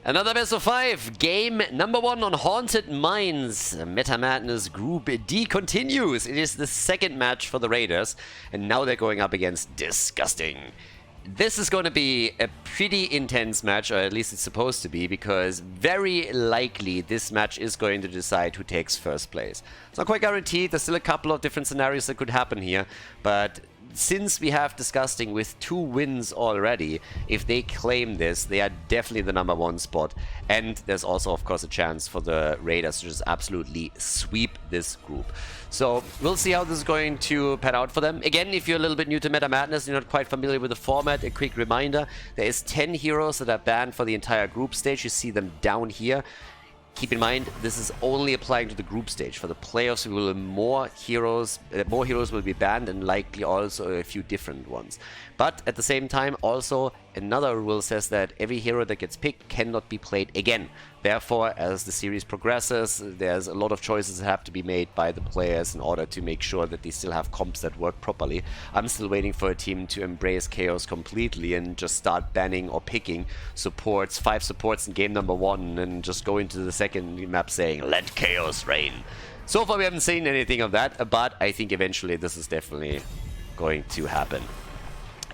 Another best of 5, game number 1 on Haunted Mines. Meta Madness Group D continues. It is the second match for the Raiders, and now they're going up against Disgusting. This is going to be a pretty intense match, or at least it's supposed to be, because very likely this match is going to decide who takes first place. It's not quite guaranteed. There's still a couple of different scenarios that could happen here, but since we have Disgusting with 2 wins already, if they claim this, they are definitely the number 1 spot. And there's also, of course, a chance for the Raiders to just absolutely sweep this group. So we'll see how this is going to pan out for them. Again, if you're a little bit new to Meta Madness, you're not quite familiar with the format, a quick reminder. There is 10 heroes that are banned for the entire group stage. You see them down here. Keep in mind, this is only applying to the group stage. For the playoffs, we will have more heroes will be banned, and likely also a few different ones. But at the same time, also another rule says that every hero that gets picked cannot be played again. Therefore, as the series progresses, there's a lot of choices that have to be made by the players in order to make sure that they still have comps that work properly. I'm still waiting for a team to embrace chaos completely and just start banning or picking supports, 5 supports in game number 1, and just go into the second map saying, "Let chaos reign." So far we haven't seen anything of that, but I think eventually this is definitely going to happen.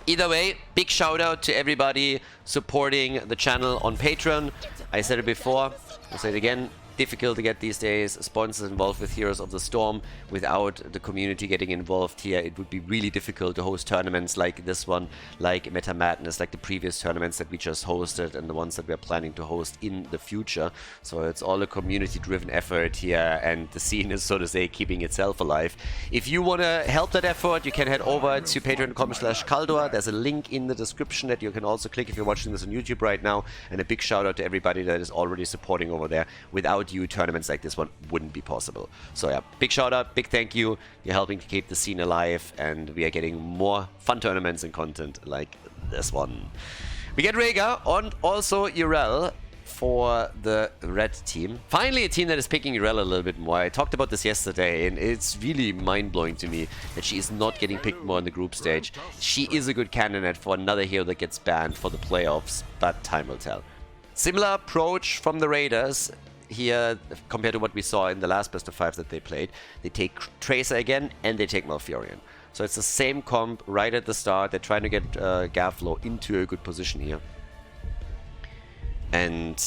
Either way, big shout out to everybody supporting the channel on Patreon. I said it before, I'll say it again. Difficult to get these days sponsors involved with Heroes of the Storm. Without the community getting involved here, it would be really difficult to host tournaments like this one, like Meta Madness, like the previous tournaments that we just hosted and the ones that we're planning to host in the future. So it's all a community-driven effort here, and the scene is, so to say, keeping itself alive. If you want to help that effort, you can head over to patreon.com/Khaldor. There's a link in the description that you can also click if you're watching this on YouTube right now. And a big shout out to everybody that is already supporting over there. Without you, tournaments like this one wouldn't be possible. So yeah, big shout out, big thank you. You're helping to keep the scene alive, and we are getting more fun tournaments and content like this one. We get Rhaegar and also Yrel for the red team. Finally, a team that is picking Yrel a little bit more. I talked about this yesterday, and it's really mind-blowing to me that she is not getting picked more in the group stage. She is a good candidate for another hero that gets banned for the playoffs, but time will tell. Similar approach from the Raiders here compared to what we saw in the last best of 5 that they played. They take Tracer again, and they take Malfurion. So it's the same comp right at the start. They're trying to get Garflow into a good position here. And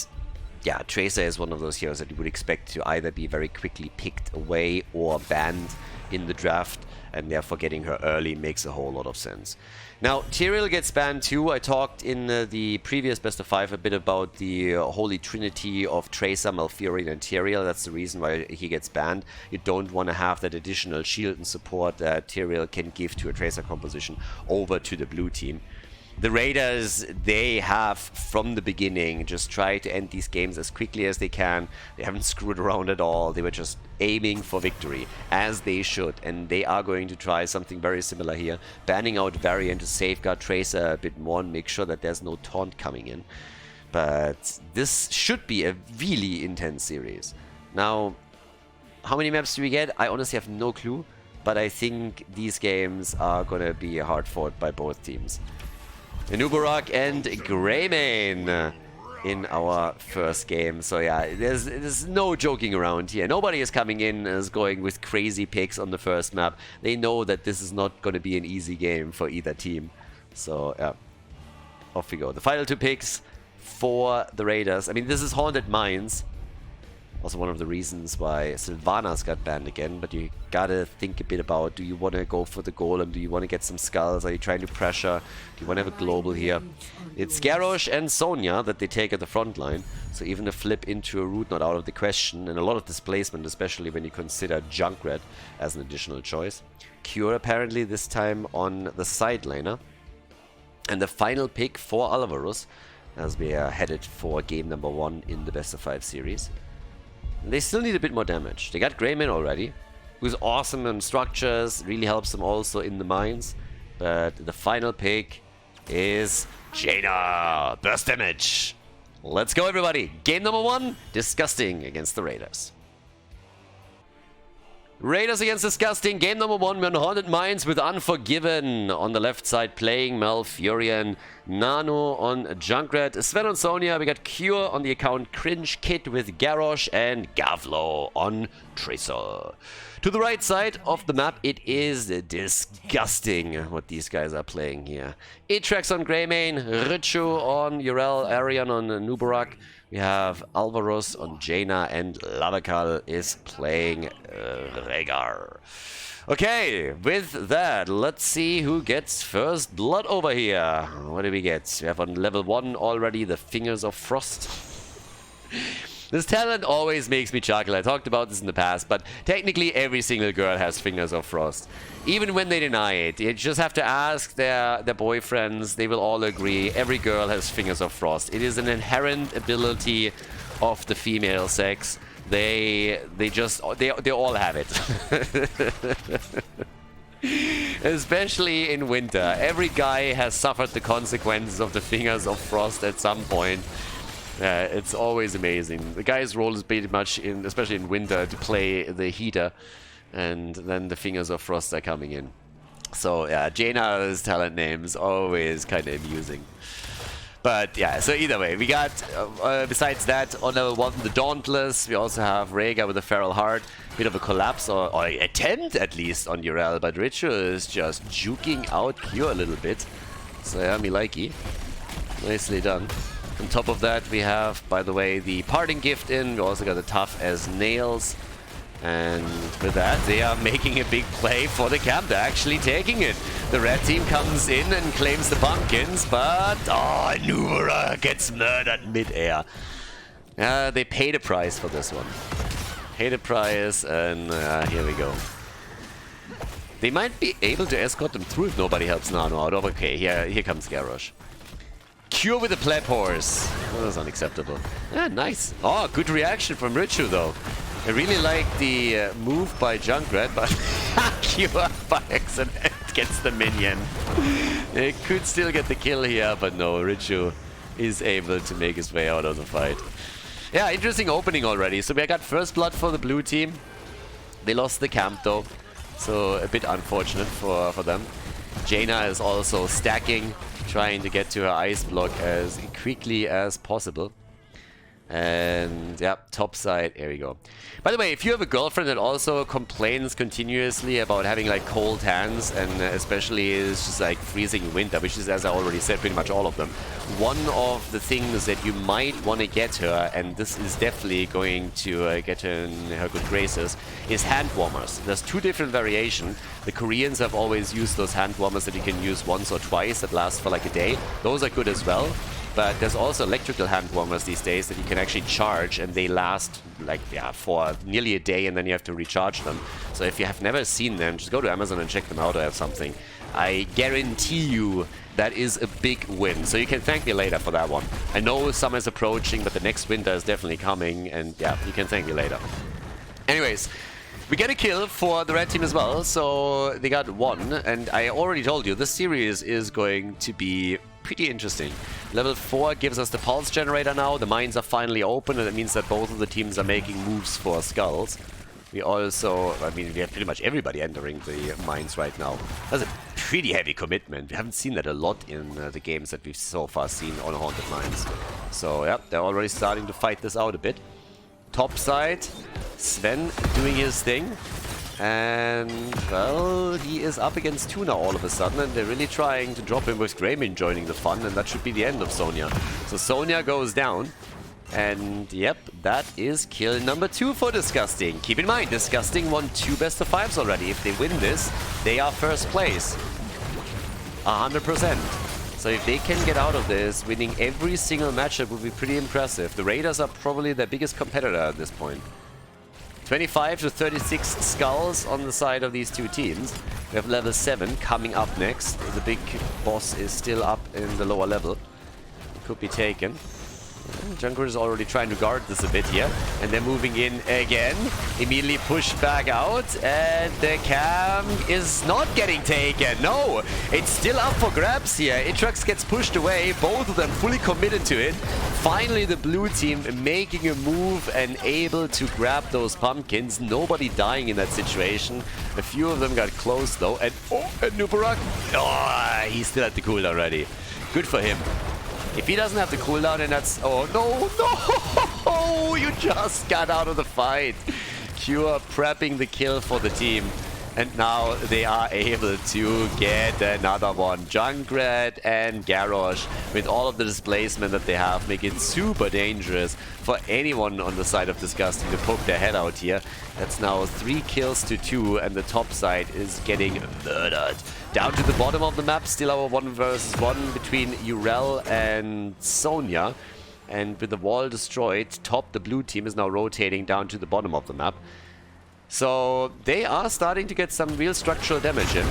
yeah, Tracer is one of those heroes that you would expect to either be very quickly picked away or banned in the draft, and therefore getting her early makes a whole lot of sense. Now, Tyrael gets banned too. I talked in the previous best of 5 a bit about the holy trinity of Tracer, Malfurion, and Tyrael. That's the reason why he gets banned. You don't want to have that additional shield and support that Tyrael can give to a Tracer composition over to the blue team. The Raiders, they have, from the beginning, just tried to end these games as quickly as they can. They haven't screwed around at all. They were just aiming for victory, as they should. And they are going to try something very similar here. Banning out Variant to safeguard Tracer a bit more and make sure that there's no taunt coming in. But this should be a really intense series. Now, how many maps do we get? I honestly have no clue. But I think these games are going to be hard fought by both teams. Nubarak and Greymane in our first game. So yeah, there's no joking around here. Nobody is coming in as going with crazy picks on the first map. They know that this is not going to be an easy game for either team. So yeah, off we go. The final 2 picks for the Raiders. I mean, this is Haunted Mines. Also one of the reasons why Sylvanas got banned again, but you gotta think a bit about, do you want to go for the golem? Do you want to get some skulls? Are you trying to pressure? Do you want to have a global here? It's Garrosh and Sonya that they take at the front line, so even a flip into a root not out of the question, and a lot of displacement, especially when you consider Junkrat as an additional choice. Cure apparently this time on the side laner. And the final pick for Alvarus, as we are headed for game number 1 in the best of 5 series. They still need a bit more damage. They got Greymane already, who's awesome in structures, really helps them also in the mines. But the final pick is Jaina. Burst damage. Let's go, everybody. Game number 1, Disgusting against the Raiders. Raiders against Disgusting. Game number 1. We're on Haunted Mines with Unforgiven on the left side playing Malfurion. Nano on Junkrat. Sven on Sonya. We got Cure on the account Cringe Kid with Garrosh. And Gavlo on Tracer. To the right side of the map, it is disgusting what these guys are playing here. Atrax on Greymane. Richu on Urel. Arian on Nubarak. We have Alvaros on Jaina, and Lavakal is playing Rhaegar. Okay, with that, let's see who gets first blood over here. What do we get? We have on level 1 already the Fingers of Frost. This talent always makes me chuckle. I talked about this in the past, but technically every single girl has Fingers of Frost. Even when they deny it, you just have to ask their boyfriends. They will all agree. Every girl has Fingers of Frost. It is an inherent ability of the female sex. They all have it. Especially in winter. Every guy has suffered the consequences of the Fingers of Frost at some point. It's always amazing. The guy's role is pretty much, especially in winter, to play the heater, and then the Fingers of Frost are coming in. So yeah, Jaina's talent name is always kind of amusing. But yeah, so either way, we got, besides that, on level 1, the Dauntless. We also have Rhaegar with a Feral Heart. Bit of a collapse, or attempt at least, on Urel, but Richu is just juking out Cure a little bit. So yeah, me likey. Nicely done. On top of that, we have, by the way, the Parting Gift in. We also got the Tough as Nails. And with that, they are making a big play for the camp. They're actually taking it. The red team comes in and claims the pumpkins, but Nuvera gets murdered mid-air. They paid a price for this one. Paid a price, and here we go. They might be able to escort them through if nobody helps Nano out. Okay, here comes Garrosh. Cure with a pleb horse. That was unacceptable. Yeah, nice. Oh, good reaction from Richu, though. I really like the move by Junkrat, but Cure by accident gets the minion. They could still get the kill here, but no, Richu is able to make his way out of the fight. Yeah, interesting opening already. So we got first blood for the blue team. They lost the camp, though, so a bit unfortunate for them. Jaina is also stacking, trying to get to her ice block as quickly as possible. And yeah, top side, here we go. By the way, if you have a girlfriend that also complains continuously about having like cold hands, and especially is just like freezing winter, which is, as I already said, pretty much all of them, one of the things that you might want to get her, and this is definitely going to get her in her good graces, is hand warmers. There's 2 different variations. The Koreans have always used those hand warmers that you can use once or twice that last for like a day. Those are good as well. But there's also electrical hand warmers these days that you can actually charge, and they last like, yeah, for nearly a day, and then you have to recharge them. So if you have never seen them, just go to Amazon and check them out or have something. I guarantee you that is a big win. So you can thank me later for that one. I know summer is approaching, but the next winter is definitely coming, and yeah, you can thank me later. Anyways, we get a kill for the red team as well, so they got 1, and I already told you, this series is going to be pretty interesting. Level 4 gives us the pulse generator now. The mines are finally open, and it means that both of the teams are making moves for skulls. We also, I mean, we have pretty much everybody entering the mines right now. That's a pretty heavy commitment. We haven't seen that a lot in the games that we've so far seen on Haunted Mines. So yeah, they're already starting to fight this out a bit. Top side, Sven doing his thing. And, well, he is up against Tuna all of a sudden, and they're really trying to drop him with Greymane joining the fun, and that should be the end of Sonya. So Sonya goes down, and yep, that is kill number 2 for Disgusting. Keep in mind, Disgusting won 2 best of 5s already. If they win this, they are first place. 100%. So if they can get out of this, winning every single matchup would be pretty impressive. The Raiders are probably their biggest competitor at this point. 25 to 36 skulls on the side of these 2 teams. We have level 7 coming up next. The big boss is still up in the lower level. Could be taken. Junkrat is already trying to guard this a bit here. And they're moving in again. Immediately pushed back out. And the camp is not getting taken. No, it's still up for grabs here. Itrax gets pushed away. Both of them fully committed to it. Finally, the blue team making a move and able to grab those pumpkins. Nobody dying in that situation. A few of them got close though. And Nubarak, he's still at the cooldown already. Good for him. If he doesn't have the cooldown, then that's... Oh, no! You just got out of the fight. Cure prepping the kill for the team. And now they are able to get another one. Junkrat and Garrosh, with all of the displacement that they have, make it super dangerous for anyone on the side of Disgusting to poke their head out here. That's now 3 kills to 2, and the top side is getting murdered. Down to the bottom of the map, still our 1 versus 1 between Urel and Sonya. And with the wall destroyed, the blue team is now rotating down to the bottom of the map. So they are starting to get some real structural damage in.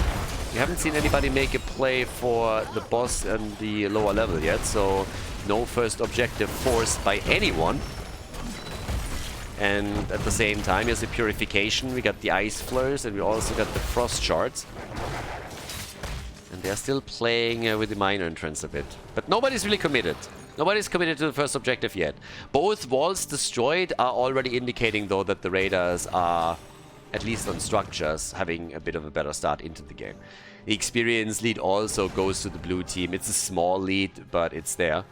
We haven't seen anybody make a play for the boss and the lower level yet, so no first objective forced by anyone. And at the same time, here's the purification. We got the ice flurs, and we also got the frost shards. And they're still playing with the minor entrance a bit. But nobody's really committed. Nobody's committed to the first objective yet. Both walls destroyed are already indicating, though, that the raiders are, at least on structures, having a bit of a better start into the game. The experience lead also goes to the blue team. It's a small lead, but it's there.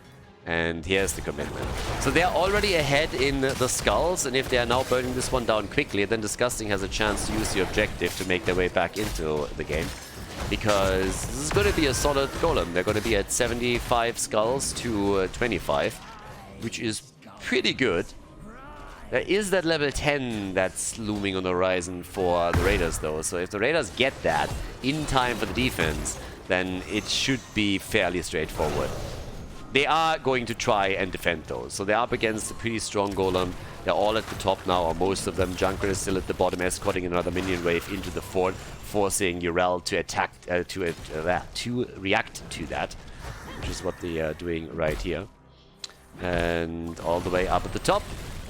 And here's the commitment. So they're already ahead in the skulls, and if they are now burning this one down quickly, then Disgusting has a chance to use the objective to make their way back into the game. Because this is going to be a solid golem. They're going to be at 75 skulls to 25, which is pretty good. There is that level 10 that's looming on the horizon for the Raiders, though. So if the Raiders get that in time for the defense, then it should be fairly straightforward. They are going to try and defend those. So they're up against a pretty strong golem. They're all at the top now, or most of them. Junkrat is still at the bottom, escorting another minion wave into the fort, forcing Urel to attack, to react to that, which is what they are doing right here. And all the way up at the top,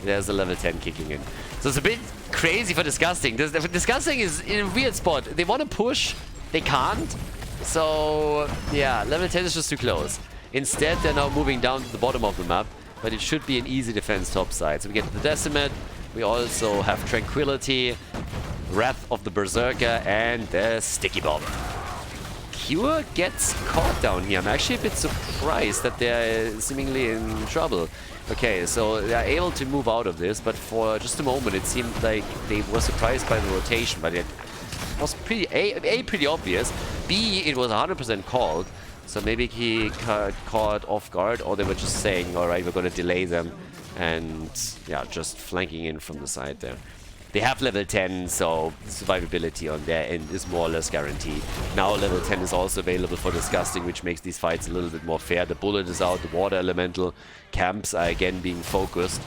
there's the level 10 kicking in. So it's a bit crazy for Disgusting. Disgusting is in a weird spot. They want to push, they can't. So yeah, level 10 is just too close. Instead, they're now moving down to the bottom of the map, but it should be an easy defense topside. So we get the Decimate, we also have Tranquility, Wrath of the Berserker, and the Sticky Bomb. Cure gets caught down here. I'm actually a bit surprised that they're seemingly in trouble. Okay, so they're able to move out of this, but for just a moment it seemed like they were surprised by the rotation, but it was pretty pretty obvious. B, it was 100% called. So maybe he caught off guard, or they were just saying, alright, we're going to delay them, and yeah, just flanking in from the side there. They have level 10, so survivability on their end is more or less guaranteed. Now level 10 is also available for Disgusting, which makes these fights a little bit more fair. The bullet is out, the water elemental camps are again being focused.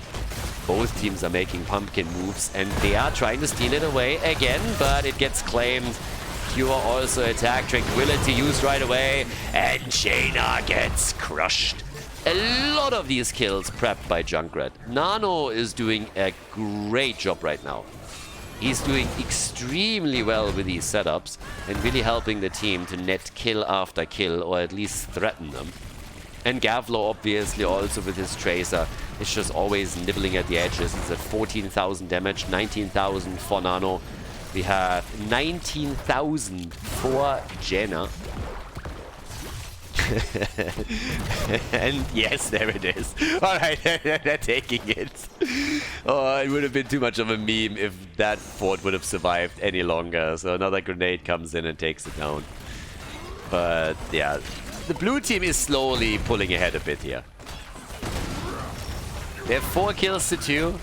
Both teams are making pumpkin moves, and they are trying to steal it away again, but it gets claimed. Cure also attack, Tranquility used right away, and Jaina gets crushed. A lot of these kills prepped by Junkrat. Nano is doing a great job right now. He's doing extremely well with these setups and really helping the team to net kill after kill, or at least threaten them. And Gavlo obviously also with his Tracer is just always nibbling at the edges. He's at 14,000 damage, 19,000 for Nano. We have 19,000 for Jenna. And yes, there it is. Alright, they're taking it. Oh, it would have been too much of a meme if that fort would have survived any longer. So another grenade comes in and takes it down. But yeah, the blue team is slowly pulling ahead a bit here. They have 4 kills to 2.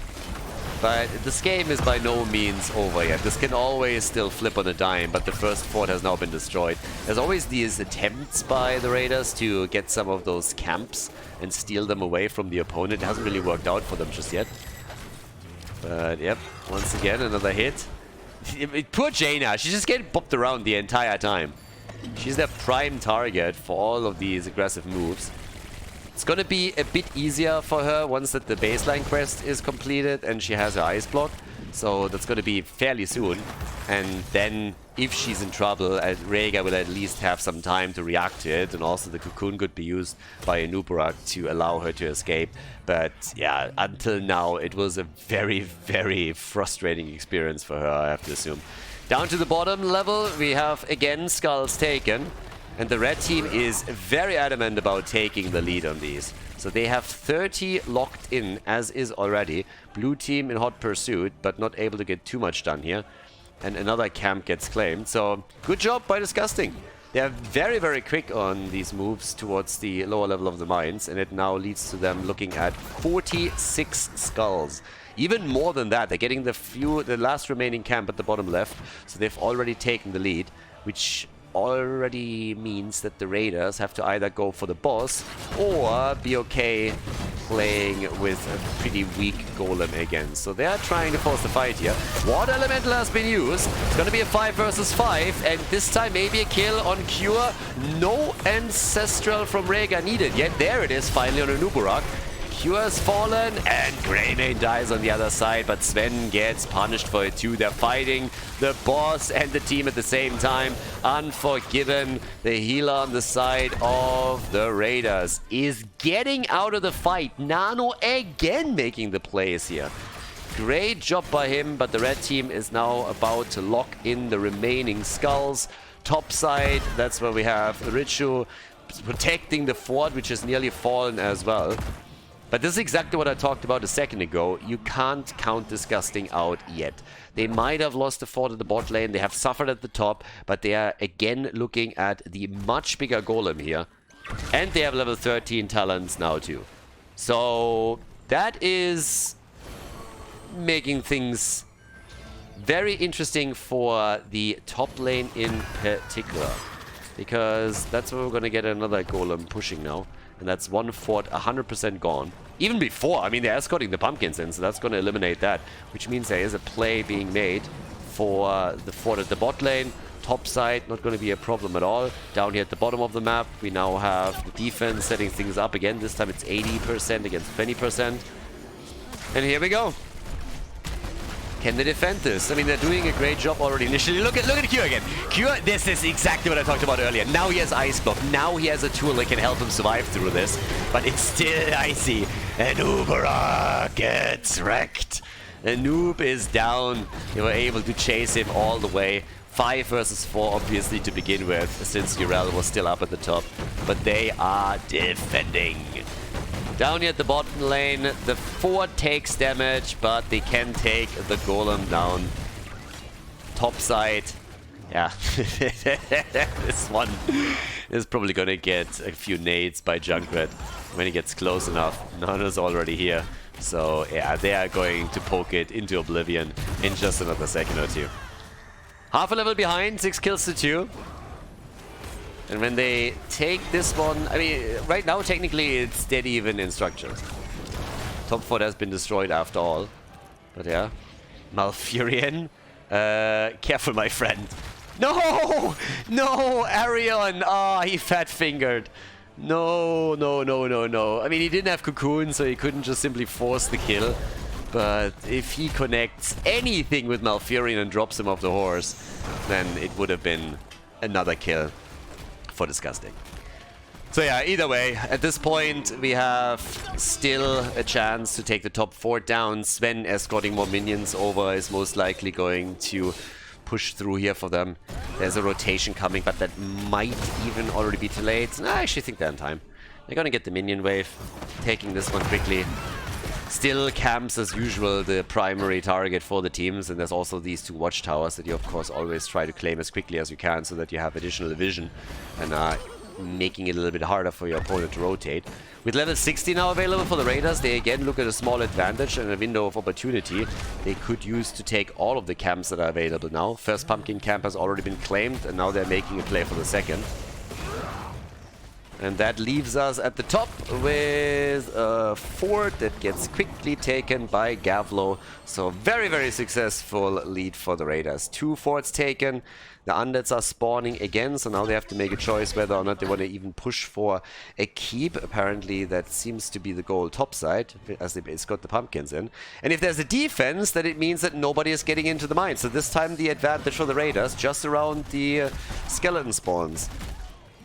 But this game is by no means over yet. This can always still flip on a dime, but the first fort has now been destroyed. There's always these attempts by the Raiders to get some of those camps and steal them away from the opponent. It hasn't really worked out for them just yet. But yep, once again, another hit. Poor Jaina, she's just getting bopped around the entire time. She's their prime target for all of these aggressive moves. It's gonna be a bit easier for her once that the baseline quest is completed and she has her ice block. So that's gonna be fairly soon. And then if she's in trouble, Rhaegar will at least have some time to react to it. And also the cocoon could be used by Anubarak to allow her to escape. But yeah, until now it was a very, very frustrating experience for her, I have to assume. Down to the bottom level, we have again skulls taken. And the red team is very adamant about taking the lead on these. So they have 30 locked in, as is already. Blue team in hot pursuit, but not able to get too much done here. And another camp gets claimed. So good job by Disgusting. They are very, very quick on these moves towards the lower level of the mines. And it now leads to them looking at 46 skulls. Even more than that. They're getting the last remaining camp at the bottom left. So they've already taken the lead, which already means that the raiders have to either go for the boss or be okay playing with a pretty weak golem again. So they are trying to force the fight here. Water elemental has been used. It's going to be a 5 versus 5, and this time maybe a kill on Cure. No ancestral from Rhaegar needed yet. There it is finally on Anubarak. Cure has fallen, and Greymane dies on the other side, but Sven gets punished for it too. They're fighting the boss and the team at the same time. Unforgiven, the healer on the side of the Raiders, is getting out of the fight. Nano again making the plays here. Great job by him, but the red team is now about to lock in the remaining skulls. Top side, that's where we have Richu protecting the fort, which has nearly fallen as well. But this is exactly what I talked about a second ago. You can't count Disgusting out yet. They might have lost the fort at the bot lane. They have suffered at the top. But they are again looking at the much bigger golem here. And they have level 13 talents now too. So that is making things very interesting for the top lane in particular. Because that's where we're going to get another golem pushing now. And that's one fort 100% gone. Even before, I mean, they're escorting the pumpkins in, so that's going to eliminate that. Which means there is a play being made for the fort at the bot lane. Top side, not going to be a problem at all. Down here at the bottom of the map, we now have the defense setting things up again. This time it's 80% against 20%. And here we go. Can they defend this? I mean, they're doing a great job already initially. Look at Q again. Q, this is exactly what I talked about earlier. Now he has Ice Block. Now he has a tool that can help him survive through this. But it's still icy. And Ubera gets wrecked. Noob is down. They were able to chase him all the way. 5 versus 4, obviously, to begin with, since Urel was still up at the top. But they are defending. Down here at the bottom lane, the fort takes damage, but they can take the golem down. Top side, yeah, this one is probably gonna get a few nades by Junkrat when he gets close enough. Nana's already here, so yeah, they are going to poke it into oblivion in just another second or two. Half a level behind, 6 kills to 2. And when they take this one, I mean, right now technically it's dead even in structures. Top fort has been destroyed after all. But yeah, Malfurion, careful my friend. No! No, Arion! Ah, he fat-fingered. No. I mean, he didn't have Cocoon, so he couldn't just simply force the kill. But if he connects anything with Malfurion and drops him off the horse, then it would have been another kill. For Disgusting. So yeah, either way, at this point we have still a chance to take the top fort down. Sven escorting more minions over is most likely going to push through here for them. There's a rotation coming, but that might even already be too late. I actually think they're in time. They're gonna get the minion wave, taking this one quickly. Still camps as usual the primary target for the teams, and there's also these 2 watchtowers that you of course always try to claim as quickly as you can so that you have additional vision and making it a little bit harder for your opponent to rotate. With level 60 now available for the Raiders, they again look at a small advantage and a window of opportunity they could use to take all of the camps that are available now. First pumpkin camp has already been claimed, and now they're making a play for the second. And that leaves us at the top with a fort that gets quickly taken by Gavlo. So very, very successful lead for the Raiders. 2 forts taken. The undeads are spawning again, so now they have to make a choice whether or not they want to even push for a keep. Apparently that seems to be the goal topside, as it's got the pumpkins in. And if there's a defense, then it means that nobody is getting into the mine. So this time the advantage for the Raiders, just around the skeleton spawns.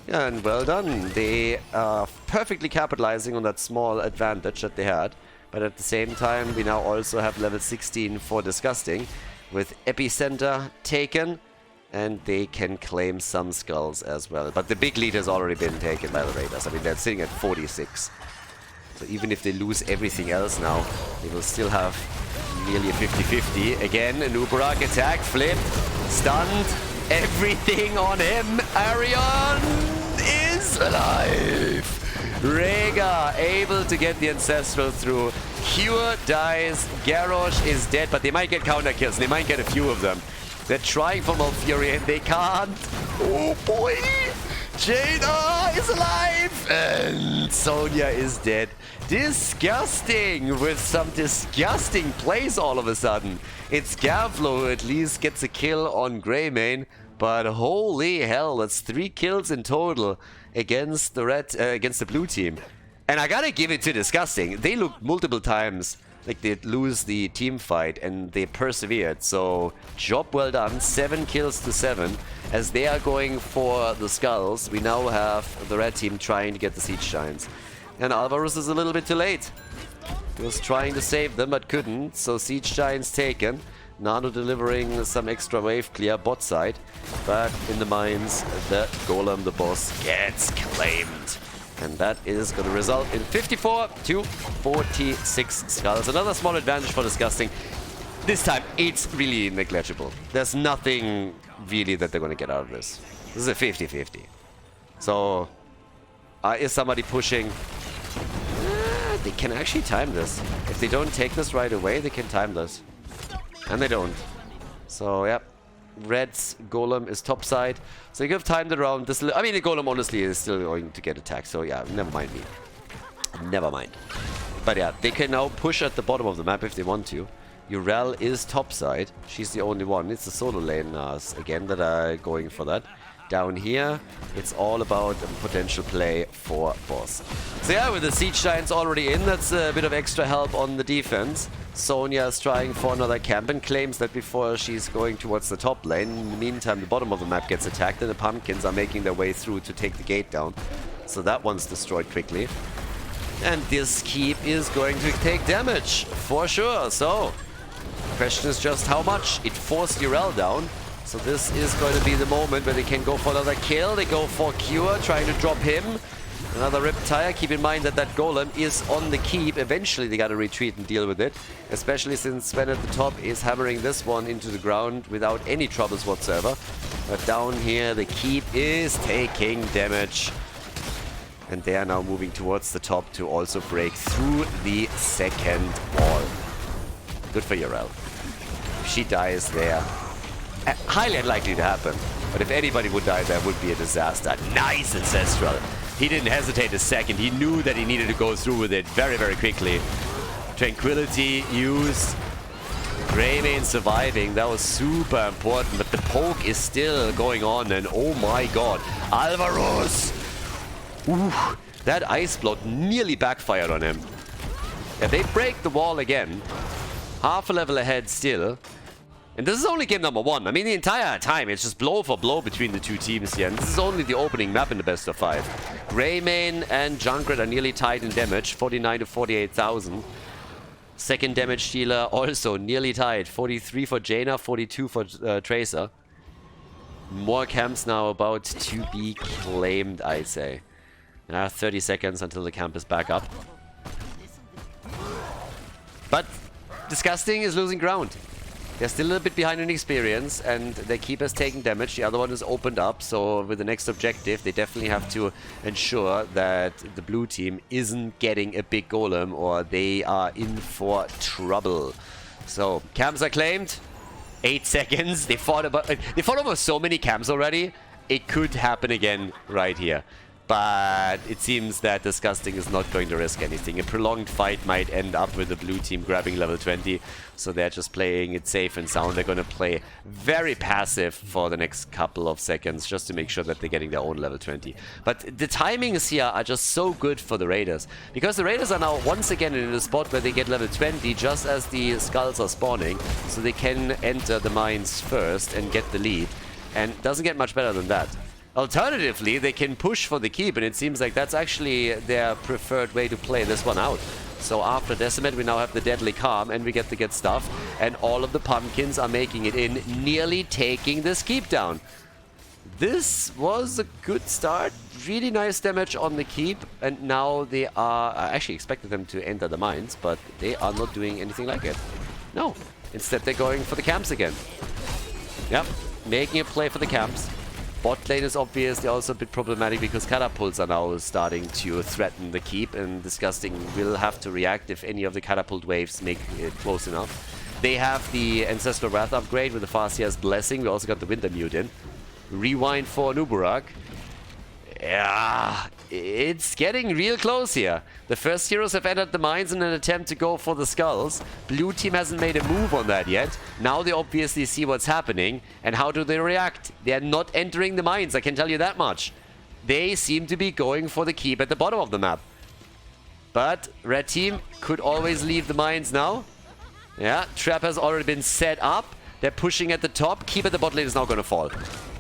Yeah, and well done. They are perfectly capitalizing on that small advantage that they had. But at the same time, we now also have level 16 for Disgusting, with Epicenter taken, and they can claim some skulls as well. But the big lead has already been taken by the Raiders. I mean, they're sitting at 46. So even if they lose everything else now, they will still have nearly a 50-50. Again, an Uberak attack, flipped, stunned, everything on him. Arion is alive. Rhaegar able to get the Ancestral through. Cure dies. Garrosh is dead, but they might get counter kills. They might get a few of them. They're trying for Malfurion and they can't. Oh boy! Jaina is alive! And Sonya is dead. Disgusting! With some disgusting plays all of a sudden. It's Gavlo who at least gets a kill on Greymane. But holy hell, that's 3 kills in total against the against the blue team. And I gotta give it to Disgusting. They looked multiple times like they'd lose the team fight and they persevered. So job well done. 7 kills to 7 as they are going for the skulls. We now have the red team trying to get the siege giants. And Alvarez is a little bit too late. He was trying to save them but couldn't. So siege giants taken. Nano delivering some extra wave clear bot side. But in the mines, the golem, the boss, gets claimed. And that is going to result in 54 to 46 skulls. Another small advantage for Disgusting. This time, it's really negligible. There's nothing really that they're going to get out of this. This is a 50-50. So, is somebody pushing? They can actually time this. If they don't take this right away, they can time this. And they don't. So, yeah. Red's golem is topside. So you could have timed it around this. I mean, the golem honestly is still going to get attacked. So yeah, never mind me. Never mind. But yeah, they can now push at the bottom of the map if they want to. Urel is topside. She's the only one. It's the solo laners again that are going for that. Down here, it's all about potential play for boss. So yeah, with the siege giants already in, that's a bit of extra help on the defense. Sonya is trying for another camp and claims that before she's going towards the top lane. In the meantime, the bottom of the map gets attacked and the pumpkins are making their way through to take the gate down. So that one's destroyed quickly. And this keep is going to take damage, for sure. So, the question is just how much. It forced Urel down. So this is going to be the moment where they can go for another kill. They go for Cure, trying to drop him. Another Riptire. Keep in mind that that golem is on the keep. Eventually they got to retreat and deal with it. Especially since Sven at the top is hammering this one into the ground without any troubles whatsoever. But down here the keep is taking damage. And they are now moving towards the top to also break through the second wall. Good for Urel. If she dies there, highly unlikely to happen. But if anybody would die, that would be a disaster. Nice Ancestral. He didn't hesitate a second. He knew that he needed to go through with it very, very quickly. Tranquility used. Greymane surviving. That was super important. But the poke is still going on. And oh my god. Alvarez! Ooh, that ice block nearly backfired on him. Yeah, they break the wall again. Half a level ahead still. And this is only game number 1. I mean, the entire time, it's just blow for blow between the two teams here. And this is only the opening map in the best of 5. Greymane and Junkrat are nearly tied in damage, 49 to 48,000. Second damage dealer also nearly tied, 43 for Jaina, 42 for Tracer. More camps now about to be claimed, I'd say. 30 seconds until the camp is back up. But Disgusting is losing ground. They're still a little bit behind in experience, and their keeper's taking damage. The other one is opened up, so with the next objective, they definitely have to ensure that the blue team isn't getting a big golem, or they are in for trouble. So, camps are claimed. 8 seconds. They fought over so many camps already. It could happen again right here. But it seems that Disgusting is not going to risk anything. A prolonged fight might end up with the blue team grabbing level 20. So they're just playing it safe and sound. They're going to play very passive for the next couple of seconds just to make sure that they're getting their own level 20. But the timings here are just so good for the Raiders. Because the Raiders are now once again in a spot where they get level 20 just as the skulls are spawning. So they can enter the mines first and get the lead. And it doesn't get much better than that. Alternatively, they can push for the keep, and it seems like that's actually their preferred way to play this one out. So after Decimate, we now have the Deadly Calm, and we get the Get Stuff, and all of the pumpkins are making it in, nearly taking this keep down. This was a good start. Really nice damage on the keep, and now they are... I actually expected them to enter the mines, but they are not doing anything like it. No. Instead, they're going for the camps again. Yep, making a play for the camps. Bot lane is obviously also a bit problematic because catapults are now starting to threaten the keep, and Disgusting will have to react if any of the catapult waves make it close enough. They have the Ancestral Wrath upgrade with the Farsia's Blessing. We also got the Winter Mute in. Rewind for Nuburak. Yeah, it's getting real close here. The first heroes have entered the mines in an attempt to go for the skulls. Blue team hasn't made a move on that yet. Now they obviously see what's happening. And how do they react? They're not entering the mines, I can tell you that much. They seem to be going for the keep at the bottom of the map. But red team could always leave the mines now. Yeah, trap has already been set up. They're pushing at the top. Keep at the bot lane is now going to fall.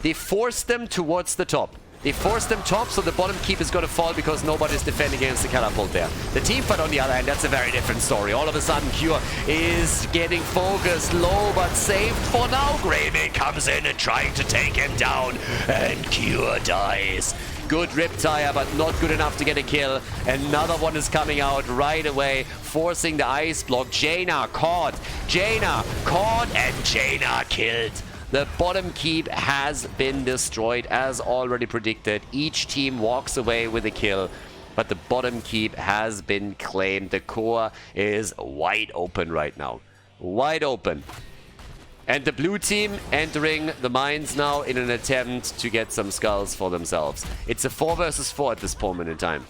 They forced them towards the top. They forced them top, so the bottom keep is going to fall because nobody's defending against the catapult there. The team fight, on the other hand, that's a very different story. All of a sudden, Cure is getting focused, low but saved for now. Greymane comes in and trying to take him down, and Cure dies. Good Riptire, but not good enough to get a kill. Another one is coming out right away, forcing the ice block. Jaina caught, and Jaina killed. The bottom keep has been destroyed, as already predicted. Each team walks away with a kill, but the bottom keep has been claimed. The core is wide open right now. Wide open. And the blue team entering the mines now in an attempt to get some skulls for themselves. It's a 4 versus 4 at this moment in time.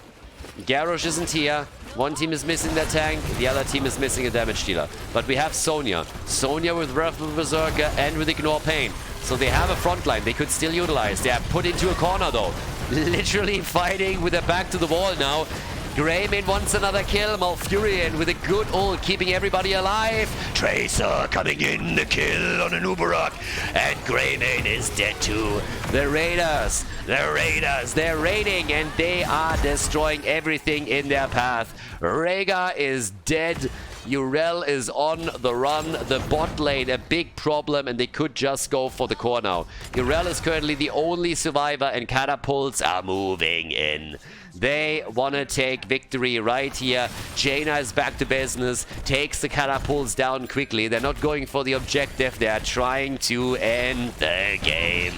Garrosh isn't here. One team is missing their tank, the other team is missing a damage dealer. But we have Sonya. Sonya with Wrath of the Berserker and with Ignore Pain. So they have a front line they could still utilize. They are put into a corner though. Literally fighting with their back to the wall now. Greymane wants another kill. Malfurion with a good ult, keeping everybody alive. Tracer coming in, the kill on an Uberak. And Greymane is dead too. The Raiders, they're raiding and they are destroying everything in their path. Rhaegar is dead. Yrel is on the run. The bot lane, a big problem, and they could just go for the core now. Yrel is currently the only survivor, and catapults are moving in. They want to take victory right here. Jaina is back to business, takes the catapults down quickly. They're not going for the objective. They are trying to end the game.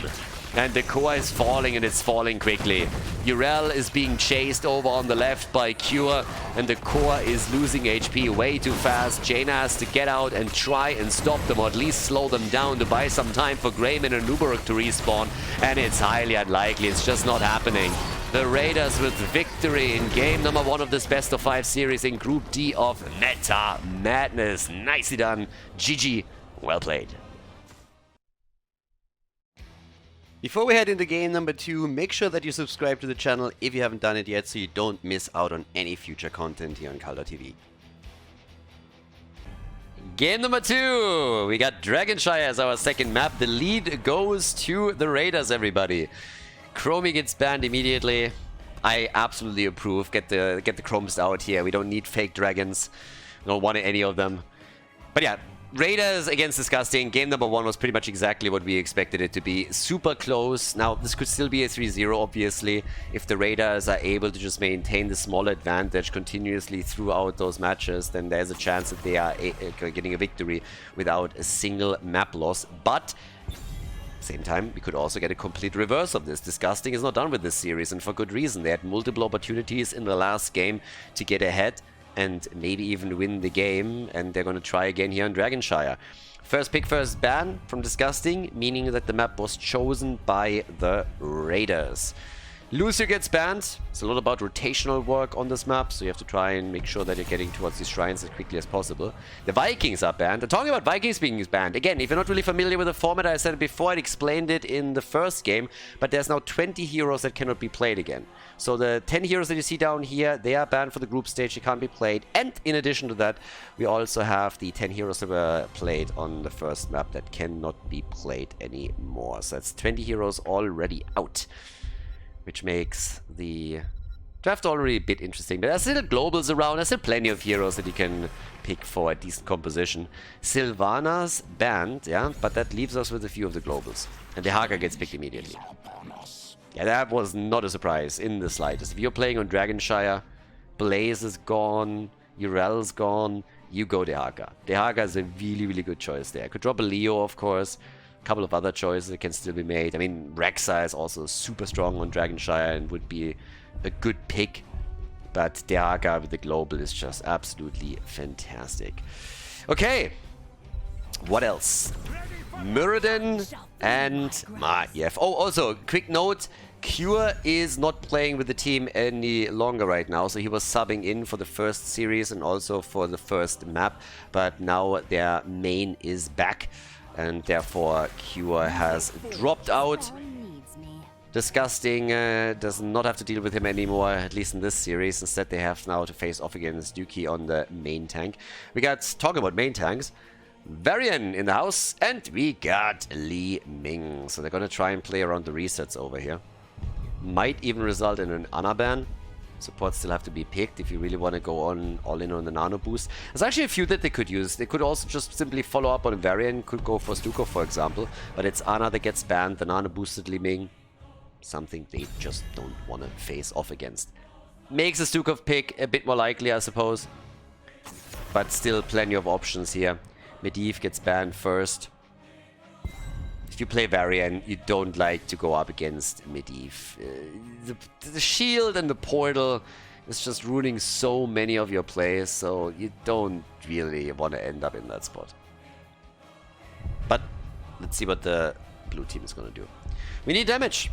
And the core is falling, and it's falling quickly. Yrel is being chased over on the left by Cure, and the core is losing HP way too fast. Jaina has to get out and try and stop them, or at least slow them down to buy some time for Greymane and Nubaruk to respawn. And it's highly unlikely. It's just not happening. The Raiders with victory in game number 1 of this best of 5 series in Group D of Meta Madness. Nicely done. GG. Well played. Before we head into game number 2, make sure that you subscribe to the channel if you haven't done it yet so you don't miss out on any future content here on Khaldor TV. Game number 2! We got Dragonshire as our second map. The lead goes to the Raiders, everybody. Chromie gets banned immediately. I absolutely approve. Get the Chromes out here. We don't need fake dragons. We don't want any of them. But yeah, Raiders against Disgusting. Game number 1 was pretty much exactly what we expected it to be. Super close. Now, this could still be a 3-0, obviously, if the Raiders are able to just maintain the small advantage continuously throughout those matches. Then there's a chance that they are getting a victory without a single map loss. But same time, we could also get a complete reverse of this. Disgusting is not done with this series, and for good reason. They had multiple opportunities in the last game to get ahead and maybe even win the game, and they're going to try again here on Dragonshire. First pick, first ban from Disgusting, meaning that the map was chosen by the Raiders. Lucio gets banned. It's a lot about rotational work on this map, so you have to try and make sure that you're getting towards these shrines as quickly as possible. The Vikings are banned. And talking about Vikings being banned, again, if you're not really familiar with the format, I said it before, I explained it in the first game, but there's now 20 heroes that cannot be played again. So the 10 heroes that you see down here, they are banned for the group stage, they can't be played. And in addition to that, we also have the 10 heroes that were played on the first map that cannot be played anymore. So that's 20 heroes already out, which makes the draft already a bit interesting. But there's still globals around, there's still plenty of heroes that you can pick for a decent composition. Sylvana's banned, yeah, but that leaves us with a few of the globals. And the Hogger gets picked immediately. Yeah, that was not a surprise in the slightest. If you're playing on Dragonshire, Blaze is gone, Urel's gone, you go Dehaka. Dehaka is a really, really good choice there. Could drop a Leo, of course. A couple of other choices that can still be made. I mean, Rexa is also super strong on Dragonshire and would be a good pick. But Dehaka with the global is just absolutely fantastic. Okay. What else? Muradin and Maiev. Oh, also, quick note. Cure is not playing with the team any longer right now, so he was subbing in for the first series and also for the first map, but now their main is back, and therefore Cure has dropped out. Disgusting does not have to deal with him anymore, at least in this series. Instead, they have now to face off against Duki on the main tank. We got, talking about main tanks, Varian in the house, and we got Li Ming. So they're gonna try and play around the resets over here. Might even result in an Ana ban. Supports still have to be picked if you really want to go all in on the nano boost. There's actually a few that they could use. They could also just simply follow up on a Varian. Could go for Stukov, for example. But it's Ana that gets banned, the nano boosted Li Ming. Something they just don't want to face off against. Makes a Stukov pick a bit more likely, I suppose. But still plenty of options here. Medivh gets banned first. If you play Varian, you don't like to go up against Medivh. The shield and the portal is just ruining so many of your plays, so you don't really want to end up in that spot. But let's see what the blue team is going to do. We need damage.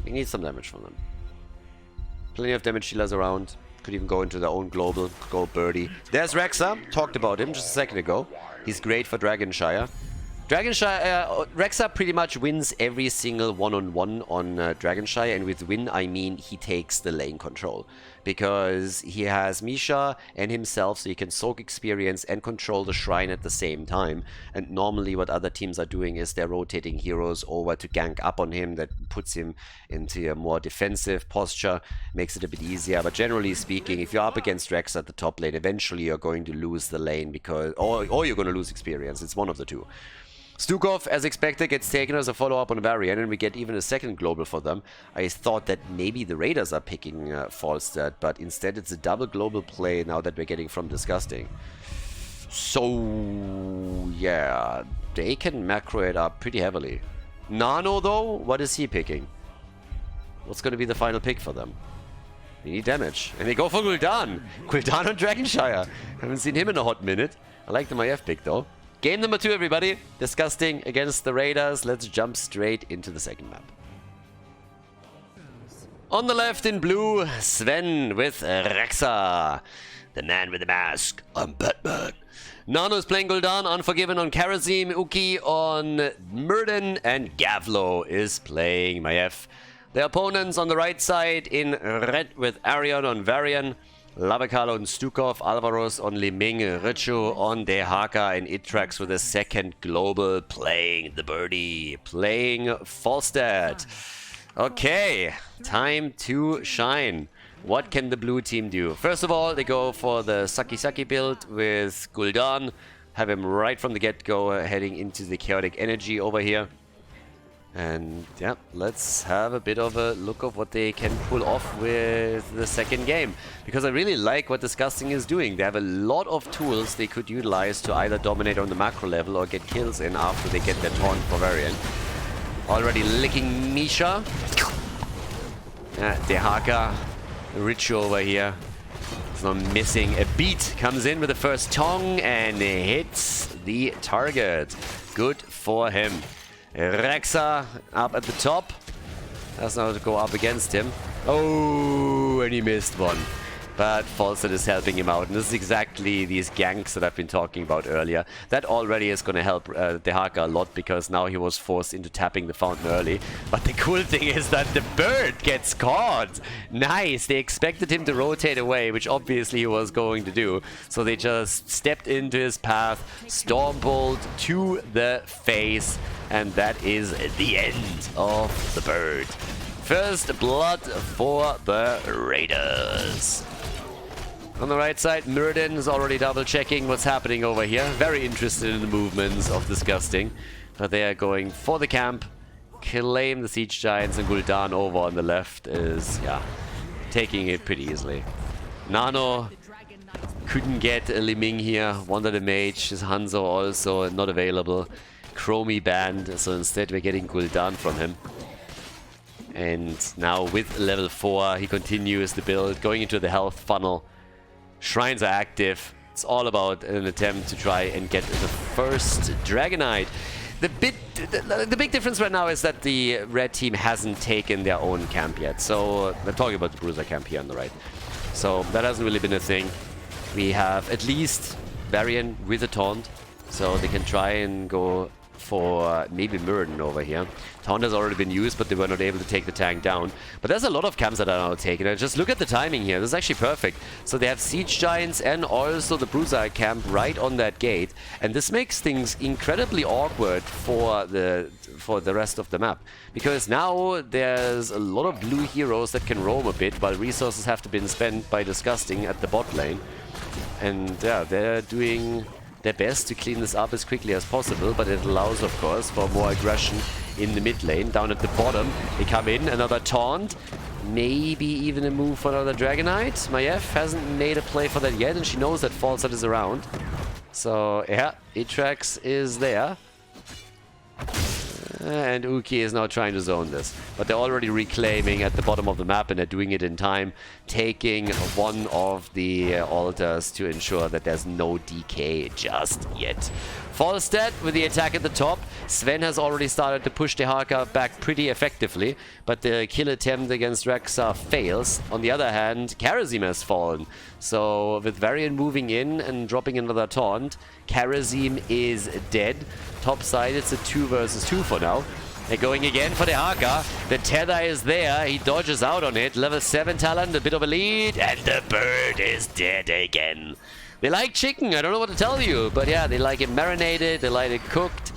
We need some damage from them. Plenty of damage dealers around. Could even go into their own global. Go Birdie. There's Rexa. Talked about him just a second ago. He's great for Dragonshire. Rexa pretty much wins every single one-on-one on Dragonshire, and with win I mean he takes the lane control. Because he has Misha and himself, so he can soak experience and control the shrine at the same time. And normally what other teams are doing is they're rotating heroes over to gank up on him. That puts him into a more defensive posture, makes it a bit easier. But generally speaking, if you're up against Rex at the top lane, eventually you're going to lose the lane, because or you're going to lose experience. It's one of the two. Stukov, as expected, gets taken as a follow-up on Varian, and we get even a second global for them. I thought that maybe the Raiders are picking Falstad, but instead it's a double global play now that we're getting from Disgusting. So, yeah, they can macro it up pretty heavily. Nano, though, what is he picking? What's going to be the final pick for them? They need damage. And they go for Gul'dan. Gul'dan on Dragonshire. Haven't seen him in a hot minute. I like the Maiev pick, though. Game number 2, everybody. Disgusting against the Raiders. Let's jump straight into the second map. On the left in blue, Sven with Rexa. The man with the mask. I'm Batman. Nano is playing Gul'dan, Unforgiven on Karazim, Uki on Muradin, and Gavlo is playing Maiev. The opponents on the right side in red with Arion on Varian, Lavakal on Stukov, Alvaros on Li Ming, Richu on Dehaka, and Itrax with a second global playing the birdie, playing Falstad. Okay, time to shine. What can the blue team do? First of all, they go for the Saki build with Gul'dan, have him right from the get-go heading into the chaotic energy over here. And yeah, let's have a bit of a look of what they can pull off with the second game. Because I really like what Disgusting is doing. They have a lot of tools they could utilize to either dominate on the macro level or get kills in after they get their taunt for Varian. Already licking Misha. Dehaka, Richu over here. It's not missing a beat. Comes in with the first tong and hits the target. Good for him. Rexa up at the top. Does not go up against him. Oh, and he missed one. But Falset is helping him out. And this is exactly these ganks that I've been talking about earlier. That already is going to help Dehaka a lot, because now he was forced into tapping the fountain early. But the cool thing is that the bird gets caught. Nice. They expected him to rotate away, which obviously he was going to do. So they just stepped into his path, Storm Bolt to the face. And that is the end of the bird. First blood for the Raiders. On the right side, Muradin is already double-checking what's happening over here. Very interested in the movements of Disgusting. But they are going for the camp, claim the Siege Giants, and Gul'dan over on the left is, yeah, taking it pretty easily. Nano couldn't get a Liming here. Wanted a mage. His Hanzo also not available. Chromie banned, so instead we're getting Gul'dan from him. And now with level 4, he continues the build, going into the health funnel. Shrines are active. It's all about an attempt to try and get the first Dragonite. The big difference right now is that the red team hasn't taken their own camp yet. So I'm talking about the Bruiser camp here on the right. So that hasn't really been a thing. We have at least Varian with a taunt, so they can try and go for maybe Muradin over here. Taunt has already been used, but they were not able to take the tank down. But there's a lot of camps that are now taken. And just look at the timing here. This is actually perfect. So they have Siege Giants and also the Bruiser camp right on that gate. And this makes things incredibly awkward for the rest of the map. Because now there's a lot of blue heroes that can roam a bit, while resources have to be spent by Disgusting at the bot lane. And yeah, they're doing their best to clean this up as quickly as possible, but it allows, of course, for more aggression in the mid lane. Down at the bottom, they come in, another taunt, maybe even a move for another Dragonite. Maiev hasn't made a play for that yet, and she knows that Falset is around. So, yeah, Atrax is there. And Uki is now trying to zone this. But they're already reclaiming at the bottom of the map, and they're doing it in time, taking one of the altars to ensure that there's no DK just yet. Falstad with the attack at the top. Sven has already started to push Dehaka back pretty effectively, but the kill attempt against Rexxar fails. On the other hand, Kharazim has fallen. So with Varian moving in and dropping another taunt, Kharazim is dead. Top side, it's a 2 versus 2 for now. They're going again for Dehaka. The tether is there. He dodges out on it. Level 7 talent, a bit of a lead, and the bird is dead again. They like chicken, I don't know what to tell you, but yeah, they like it marinated, they like it cooked.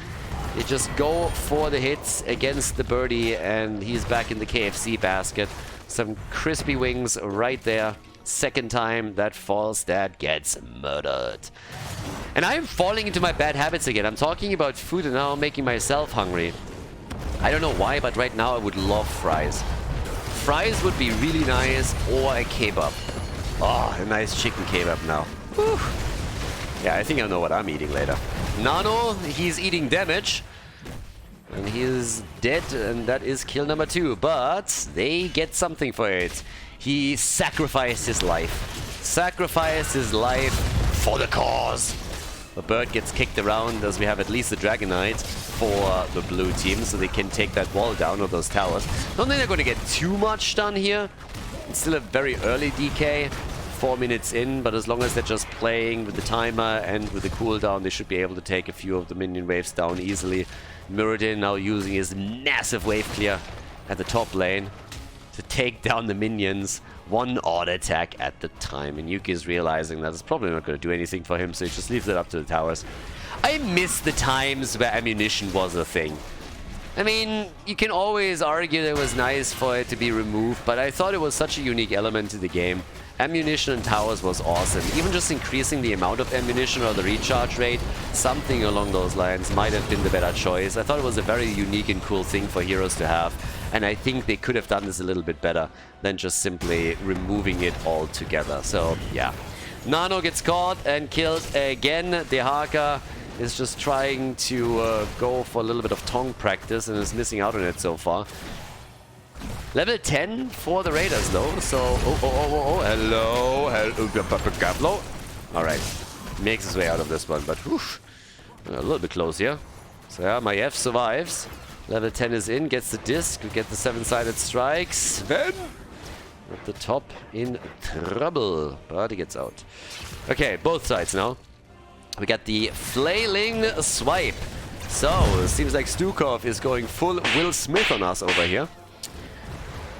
They just go for the hits against the birdie, and he's back in the KFC basket. Some crispy wings right there. Second time that Falstad gets murdered. And I'm falling into my bad habits again. I'm talking about food and now I'm making myself hungry. I don't know why, but right now I would love fries. Fries would be really nice, or a kebab. Oh, a nice chicken kebab now. Whew. Yeah, I think I know what I'm eating later. Nano, he's eating damage. And he is dead, and that is kill number 2. But they get something for it. He sacrificed his life. Sacrificed his life for the cause. The bird gets kicked around as we have at least a Dragonite for the blue team, so they can take that wall down or those towers. Don't think they're going to get too much done here. It's still a very early DK. 4 minutes in, but as long as they're just playing with the timer and with the cooldown, they should be able to take a few of the minion waves down easily. Muradin now using his massive wave clear at the top lane to take down the minions. One odd attack at the time, and Yuki is realizing that it's probably not going to do anything for him, so he just leaves it up to the towers. I miss the times where ammunition was a thing. I mean, you can always argue that it was nice for it to be removed, but I thought it was such a unique element to the game. Ammunition and towers was awesome. Even just increasing the amount of ammunition or the recharge rate, something along those lines might have been the better choice. I thought it was a very unique and cool thing for heroes to have, and I think they could have done this a little bit better than just simply removing it altogether. So, yeah. Nano gets caught and killed again. Dehaka is just trying to go for a little bit of tongue practice and is missing out on it so far. Level 10 for the Raiders though, so... hello. Alright, makes his way out of this one, but whew, a little bit close here. So yeah, Maiev survives. Level 10 is in, gets the disc, we get the 7-sided strikes. Sven at the top in trouble, but he gets out. Okay, both sides now. We got the flailing swipe. So, it seems like Stukov is going full Will Smith on us over here.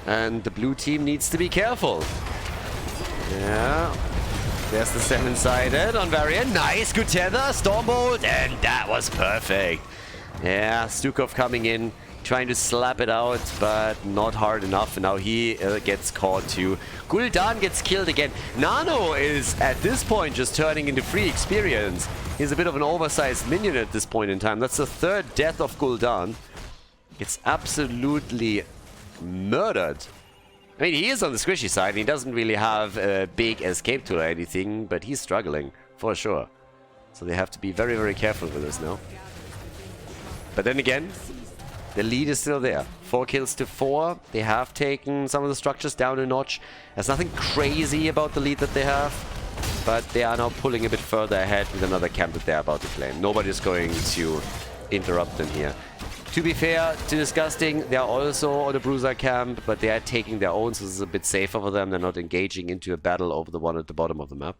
And the blue team needs to be careful. Yeah. There's the 7-sided on Varian. Nice, good tether, Stormbolt, and that was perfect. Yeah, Stukov coming in, trying to slap it out, but not hard enough. And now he gets caught too. Gul'dan gets killed again. Nano is, at this point, just turning into free experience. He's a bit of an oversized minion at this point in time. That's the 3rd death of Gul'dan. It's absolutely murdered. I mean, he is on the squishy side, and he doesn't really have a big escape tool or anything, but he's struggling, for sure. So they have to be very, very careful with this now. But then again, the lead is still there. 4 kills to 4. They have taken some of the structures down a notch. There's nothing crazy about the lead that they have, but they are now pulling a bit further ahead with another camp that they're about to claim. Nobody's going to interrupt them here. To be fair to Disgusting, they are also on a bruiser camp, but they are taking their own, so this is a bit safer for them. They're not engaging into a battle over the one at the bottom of the map.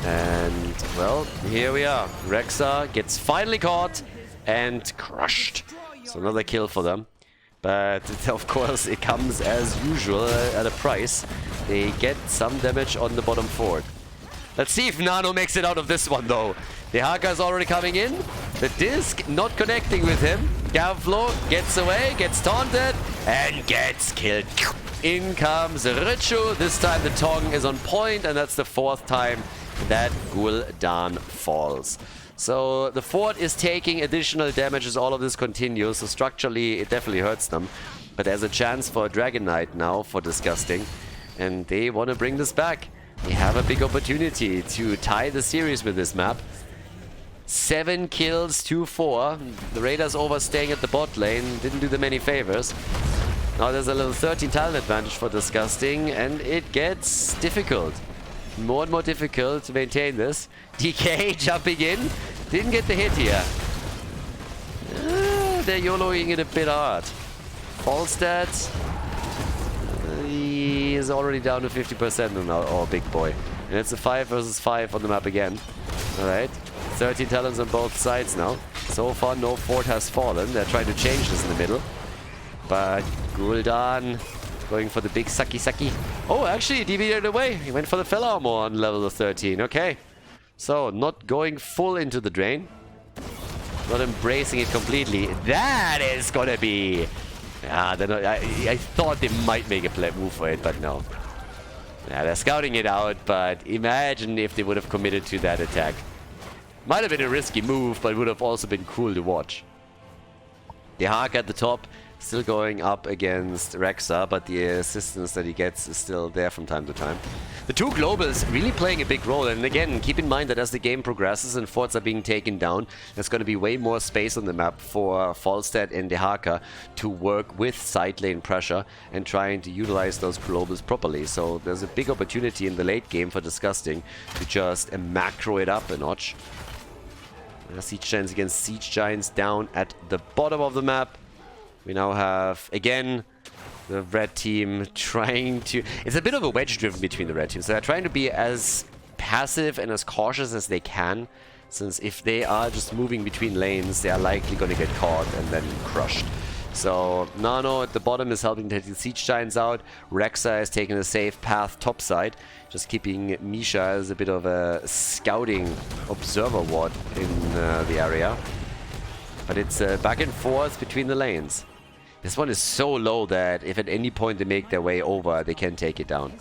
And, well, here we are. Rexa gets finally caught and crushed. So another kill for them. But, of course, it comes as usual at a price. They get some damage on the bottom fort. Let's see if Nano makes it out of this one, though. The Hogger is already coming in. The disc not connecting with him. Gavflo gets away, gets taunted, and gets killed. In comes Richu. This time the Tong is on point, and that's the 4th time that Gul'dan falls. So the fort is taking additional damage as all of this continues. So structurally, it definitely hurts them. But there's a chance for a Dragon Knight now for Disgusting. And they want to bring this back. They have a big opportunity to tie the series with this map. 7 kills to 4. The Raiders overstaying at the bot lane didn't do them any favors. Now there's a little 13 talent advantage for Disgusting, and it gets difficult. More and more difficult to maintain this. DK jumping in. Didn't get the hit here. They're YOLOing it a bit hard. Falstad. He is already down to 50% now. Oh, big boy. And it's a 5 versus 5 on the map again. Alright. 13 talents on both sides now. So far, no fort has fallen. They're trying to change this in the middle. But Gul'dan going for the big sucky. Oh, actually, he deviated away. He went for the fell armor on level 13. Okay. So, not going full into the drain. Not embracing it completely. That is gonna be... Yeah, I thought they might make a play move for it, but no. Yeah, they're scouting it out, but imagine if they would have committed to that attack. Might have been a risky move, but it would have also been cool to watch. The Hog at the top, still going up against Rexa, but the assistance that he gets is still there from time to time. The 2 globals really playing a big role, and again, keep in mind that as the game progresses and forts are being taken down, there's going to be way more space on the map for Falstad and Dehaka to work with side lane pressure and trying to utilize those globals properly. So there's a big opportunity in the late game for Disgusting to just macro it up a notch. Siege Giants against Siege Giants down at the bottom of the map. We now have, again, the red team trying to... It's a bit of a wedge driven between the red teams. So they're trying to be as passive and as cautious as they can, since if they are just moving between lanes, they are likely going to get caught and then crushed. So Nano at the bottom is helping to take the Siege Giants out. Rexa is taking a safe path topside, just keeping Misha as a bit of a scouting observer ward in the area. But it's back and forth between the lanes. This one is so low that if at any point they make their way over, they can take it down.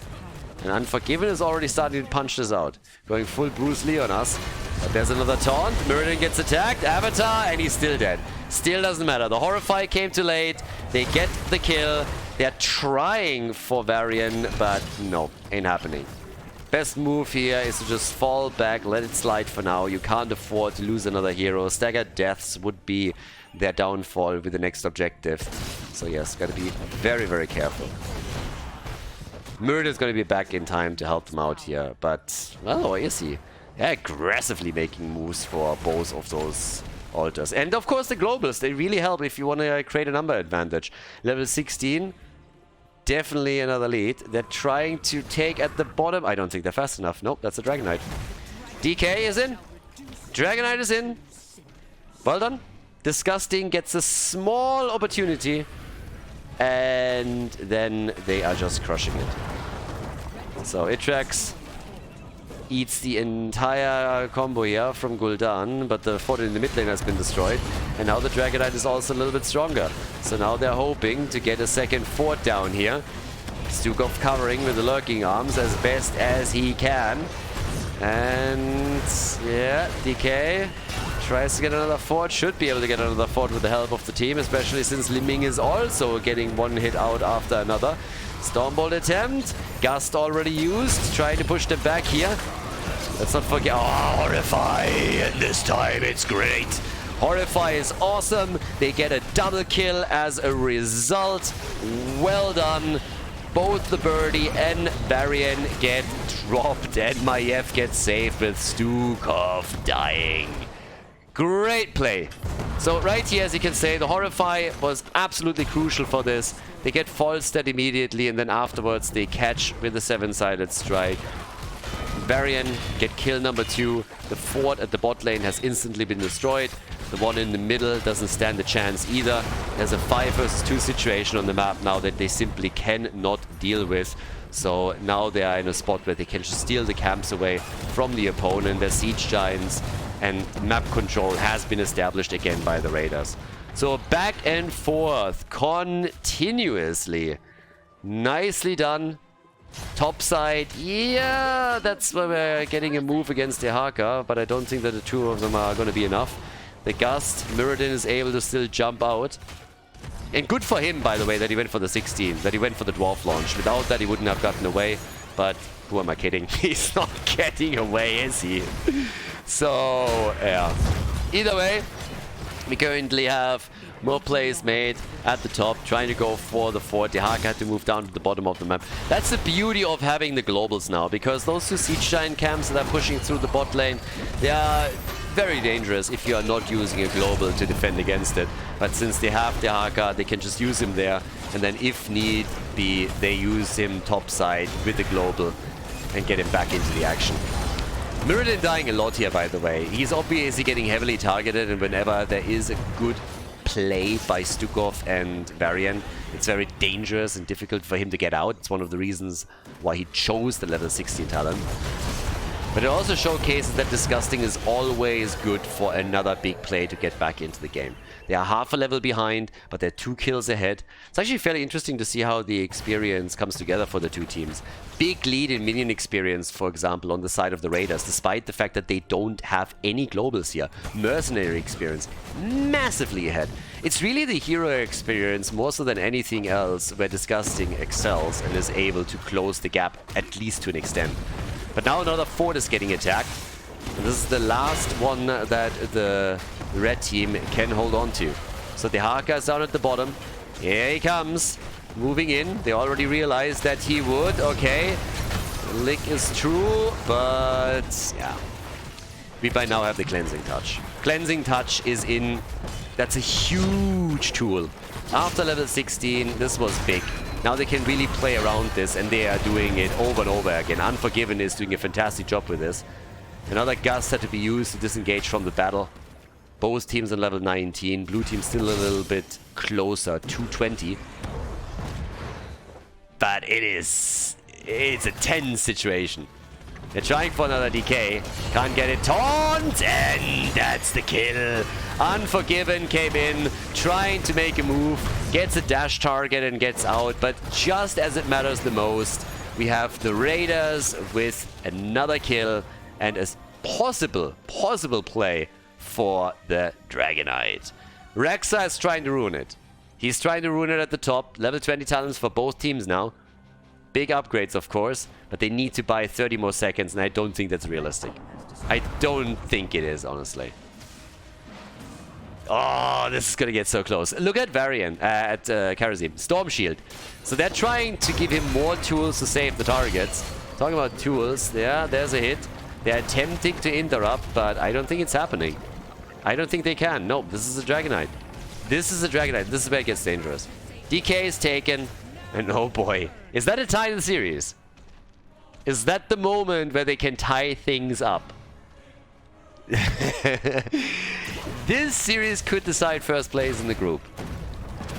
And Unforgiven is already starting to punch this out. Going full Bruce Lee on us. But there's another taunt. Mirrodin gets attacked. Avatar, and he's still dead. Still doesn't matter. The Horrify came too late. They get the kill. They're trying for Varian, but no, ain't happening. Best move here is to just fall back, let it slide for now. You can't afford to lose another hero. Staggered deaths would be their downfall with the next objective. So yes, gotta be very, very careful. Murder's gonna be back in time to help them out here, but, well, where is he? They're aggressively making moves for both of those altars. And of course the globals, they really help if you want to create a number advantage. Level 16, definitely another lead. They're trying to take at the bottom. I don't think they're fast enough. Nope, that's a Dragon Knight. DK is in. Dragon Knight is in. Well done. Disgusting gets a small opportunity. And then they are just crushing it. So Itrax eats the entire combo here from Gul'dan, but the fort in the mid lane has been destroyed. And now the Dragon Knight is also a little bit stronger. So now they're hoping to get a second fort down here. Stukov covering with the lurking arms as best as he can. And yeah, DK tries to get another fort, should be able to get another fort with the help of the team, especially since Liming is also getting one hit out after another. Stormbolt attempt, Gust already used, trying to push them back here. Let's not forget, oh, Horrify, and this time it's great. Horrify is awesome, they get a double kill as a result. Well done. Both the Birdie and Varian get dropped, and Maiev gets saved with Stukov dying. Great play. So right here, as you can say, the Horrify was absolutely crucial for this. They get false dead immediately, and then afterwards they catch with the 7-sided strike. Varian get kill number 2. The fort at the bot lane has instantly been destroyed. The one in the middle doesn't stand a chance either. There's a 5 versus 2 situation on the map now that they simply cannot deal with. So now they are in a spot where they can just steal the camps away from the opponent. Their siege giants and map control has been established again by the Raiders. So back and forth continuously. Nicely done. Top side, yeah, that's where we're getting a move against the Haka, but I don't think that the two of them are going to be enough. The Gust, Mirrodin is able to still jump out. And good for him, by the way, that he went for the 16, that he went for the Dwarf launch. Without that, he wouldn't have gotten away, but who am I kidding? He's not getting away, is he? So, yeah. Either way, we currently have more plays made at the top, trying to go for the fort. The Haka had to move down to the bottom of the map. That's the beauty of having the globals now, because those two siege giant camps that are pushing through the bot lane, they are very dangerous if you are not using a global to defend against it. But since they have the Haka, they can just use him there, and then if need be, they use him topside with the global and get him back into the action. Mirrodin dying a lot here, by the way. He's obviously getting heavily targeted, and whenever there is a good play by Stukov and Varian, it's very dangerous and difficult for him to get out. It's one of the reasons why he chose the level 16 talent. But it also showcases that Disgusting is always good for another big play to get back into the game. They are half a level behind, but they're 2 kills ahead. It's actually fairly interesting to see how the experience comes together for the two teams. Big lead in minion experience, for example, on the side of the Raiders, despite the fact that they don't have any globals here. Mercenary experience, massively ahead. It's really the hero experience, more so than anything else, where Disgusting excels and is able to close the gap, at least to an extent. But now another fort is getting attacked. And this is the last one that the red team can hold on to. So the Haka is down at the bottom. Here he comes. Moving in. They already realized that he would. Okay. Lick is true, but yeah. We by now have the Cleansing Touch. Cleansing Touch is in. That's a huge tool. After level 16, this was big. Now they can really play around this, and they are doing it over and over again. Unforgiven is doing a fantastic job with this. Another Gust had to be used to disengage from the battle. Both teams on level 19. Blue team still a little bit closer, 220. But it's a tense situation. They're trying for another DK. Can't get it. Taunt! And that's the kill. Unforgiven came in, trying to make a move. Gets a dash target and gets out. But just as it matters the most, we have the Raiders with another kill and a possible play for the Dragonite. Rexa is trying to ruin it. He's trying to ruin it at the top. Level 20 talents for both teams now. Big upgrades, of course, but they need to buy 30 more seconds, and I don't think that's realistic. I don't think it is, honestly. Oh, this is gonna get so close. Look at Varian, at Karazim. Storm Shield. So they're trying to give him more tools to save the targets. Talking about tools, yeah, there's a hit. They're attempting to interrupt, but I don't think it's happening. I don't think they can. No, this is a Dragonite. This is a Dragonite. This is where it gets dangerous. DK is taken. And oh boy. Is that a tie in the series? Is that the moment where they can tie things up? This series could decide first place in the group.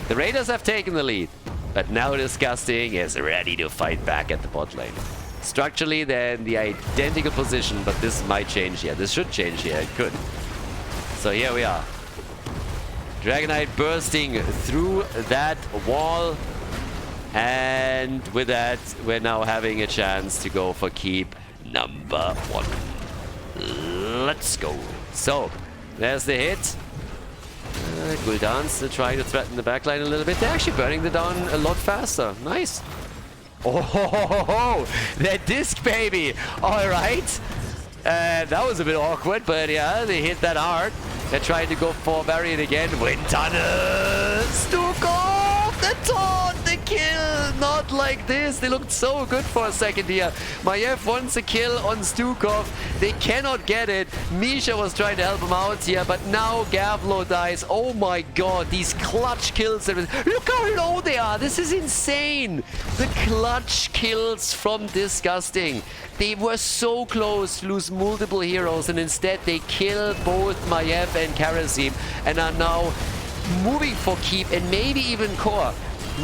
The Raiders have taken the lead. But now Disgusting is ready to fight back at the bot lane. Structurally, they're in the identical position, but this might change here. This should change here. It could. So here we are. Dragonite bursting through that wall. And with that, we're now having a chance to go for keep number 1. Let's go. So, there's the hit. Gul'dan's still trying to threaten the backline a little bit. They're actually burning the down a lot faster. Nice. Oh, ho, ho, ho, ho. That disc, baby. All right. That was a bit awkward, but yeah, they hit that hard. They're trying to go for Varian again. Wind tunnel. Stukov, the taunt, the kill. Not like this. They looked so good for a second here. Maiev wants a kill on Stukov. They cannot get it. Misha was trying to help him out here, but now Gavlo dies. Oh my god, these clutch kills. Look how low they are. This is insane. The clutch kills from Disgusting. They were so close to lose multiple heroes, and instead they kill both Maiev and Karasim and are now moving for keep and maybe even core.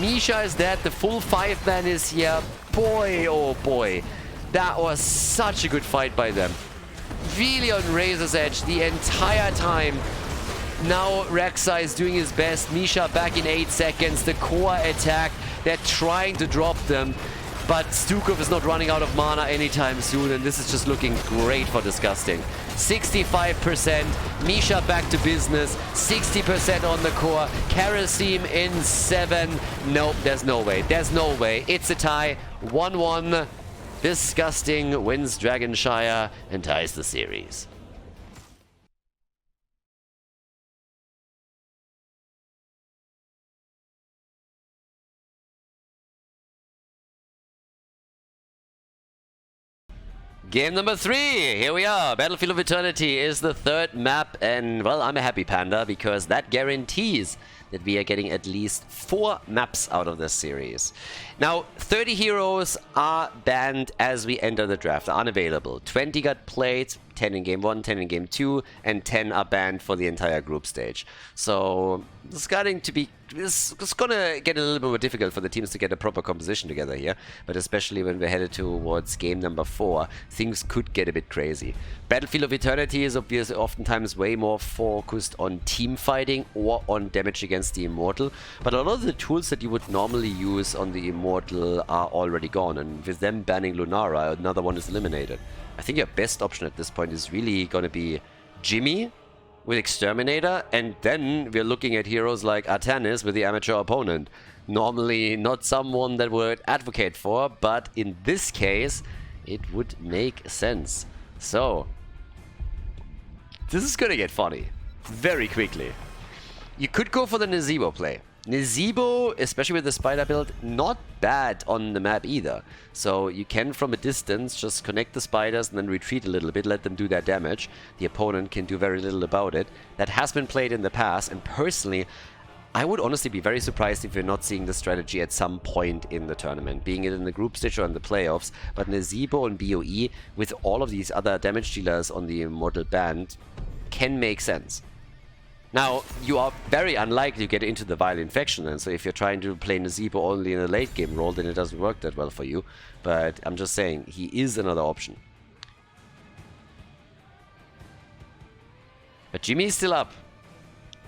Misha is dead. The full 5-man is here. Boy, oh boy. That was such a good fight by them. Really on razor's edge the entire time. Now Rek'Sai is doing his best. Misha back in 8 seconds. The core attack. They're trying to drop them. But Stukov is not running out of mana anytime soon, and this is just looking great for Disgusting. 65%, Misha back to business, 60% on the core, Karasim in 7. Nope, there's no way, there's no way. It's a tie, 1-1. Disgusting wins Dragonshire and ties the series. Game number 3, here we are. Battlefield of Eternity is the 3rd map, and well, I'm a happy panda because that guarantees that we are getting at least 4 maps out of this series. Now, 30 heroes are banned as we enter the draft, are unavailable. 20 got played, 10 in game 1, 10 in game 2, and 10 are banned for the entire group stage. So it's going to be, it's gonna get a little bit more difficult for the teams to get a proper composition together here, but especially when we're headed towards game number 4, things could get a bit crazy. Battlefield of Eternity is obviously oftentimes way more focused on team fighting or on damage against the Immortal, but a lot of the tools that you would normally use on the Immortal are already gone, and with them banning Lunara, another one is eliminated. I think your best option at this point is really going to be Jimmy with Exterminator, and then we're looking at heroes like Artanis with the amateur opponent. Normally not someone that would advocate for, but in this case it would make sense. So this is going to get funny very quickly. You could go for the Nazeebo play. Nazeebo, especially with the spider build, not bad on the map either. So you can, from a distance, just connect the spiders and then retreat a little bit, let them do their damage. The opponent can do very little about it. That has been played in the past, and personally, I would honestly be very surprised if we're not seeing the strategy at some point in the tournament, being it in the group stage or in the playoffs. But Nazeebo and BOE, with all of these other damage dealers on the Immortal band, can make sense. Now, you are very unlikely to get into the Vile Infection, and so if you're trying to play Nazeebo only in a late game role, then it doesn't work that well for you. But I'm just saying, he is another option. But Jimmy is still up.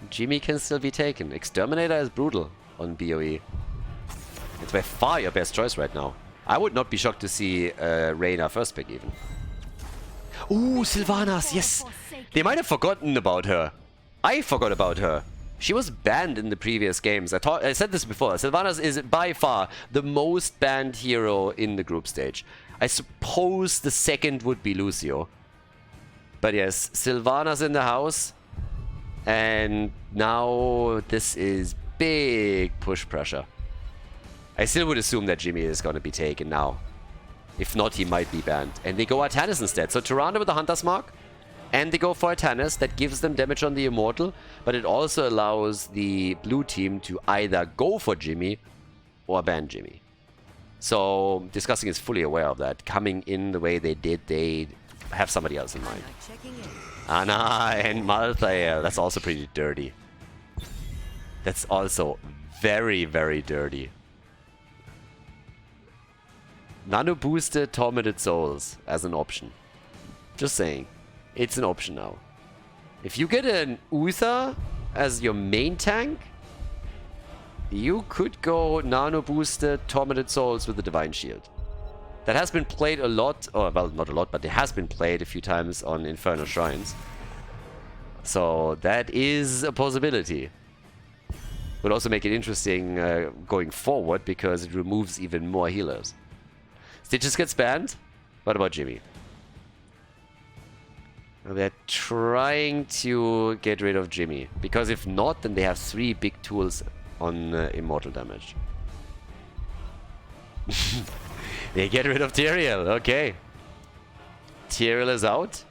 Jimmy can still be taken. Exterminator is brutal on BOE. It's by far your best choice right now. I would not be shocked to see Reyna first pick even. Ooh, Sylvanas, yes! They might have forgotten about her. I forgot about her. She was banned in the previous games. I said this before. Sylvanas is by far the most banned hero in the group stage. I suppose the second would be Lucio. But yes, Sylvanas in the house. And now this is big push pressure. I still would assume that Jimmy is going to be taken now. If not, he might be banned. And they go Artanis instead. So Tyrande with the Hunter's Mark. And they go for a Tannis that gives them damage on the Immortal, but it also allows the blue team to either go for Jimmy or ban Jimmy. So Disgusting is fully aware of that. Coming in the way they did, they have somebody else in mind. Ana and Malthael, that's also pretty dirty. That's also very, very dirty. Nano boosted Tormented Souls as an option. Just saying. It's an option now. If you get an Uther as your main tank, you could go Nano boosted Tormented Souls with the Divine Shield. That has been played a lot, or well, not a lot, but it has been played a few times on Infernal Shrines. So that is a possibility. Would also make it interesting going forward because it removes even more healers. Stitches gets banned. What about Jimmy? They're trying to get rid of Jimmy. Because if not, then they have 3 big tools on immortal damage. They get rid of Tyrael. Okay. Tyrael is out.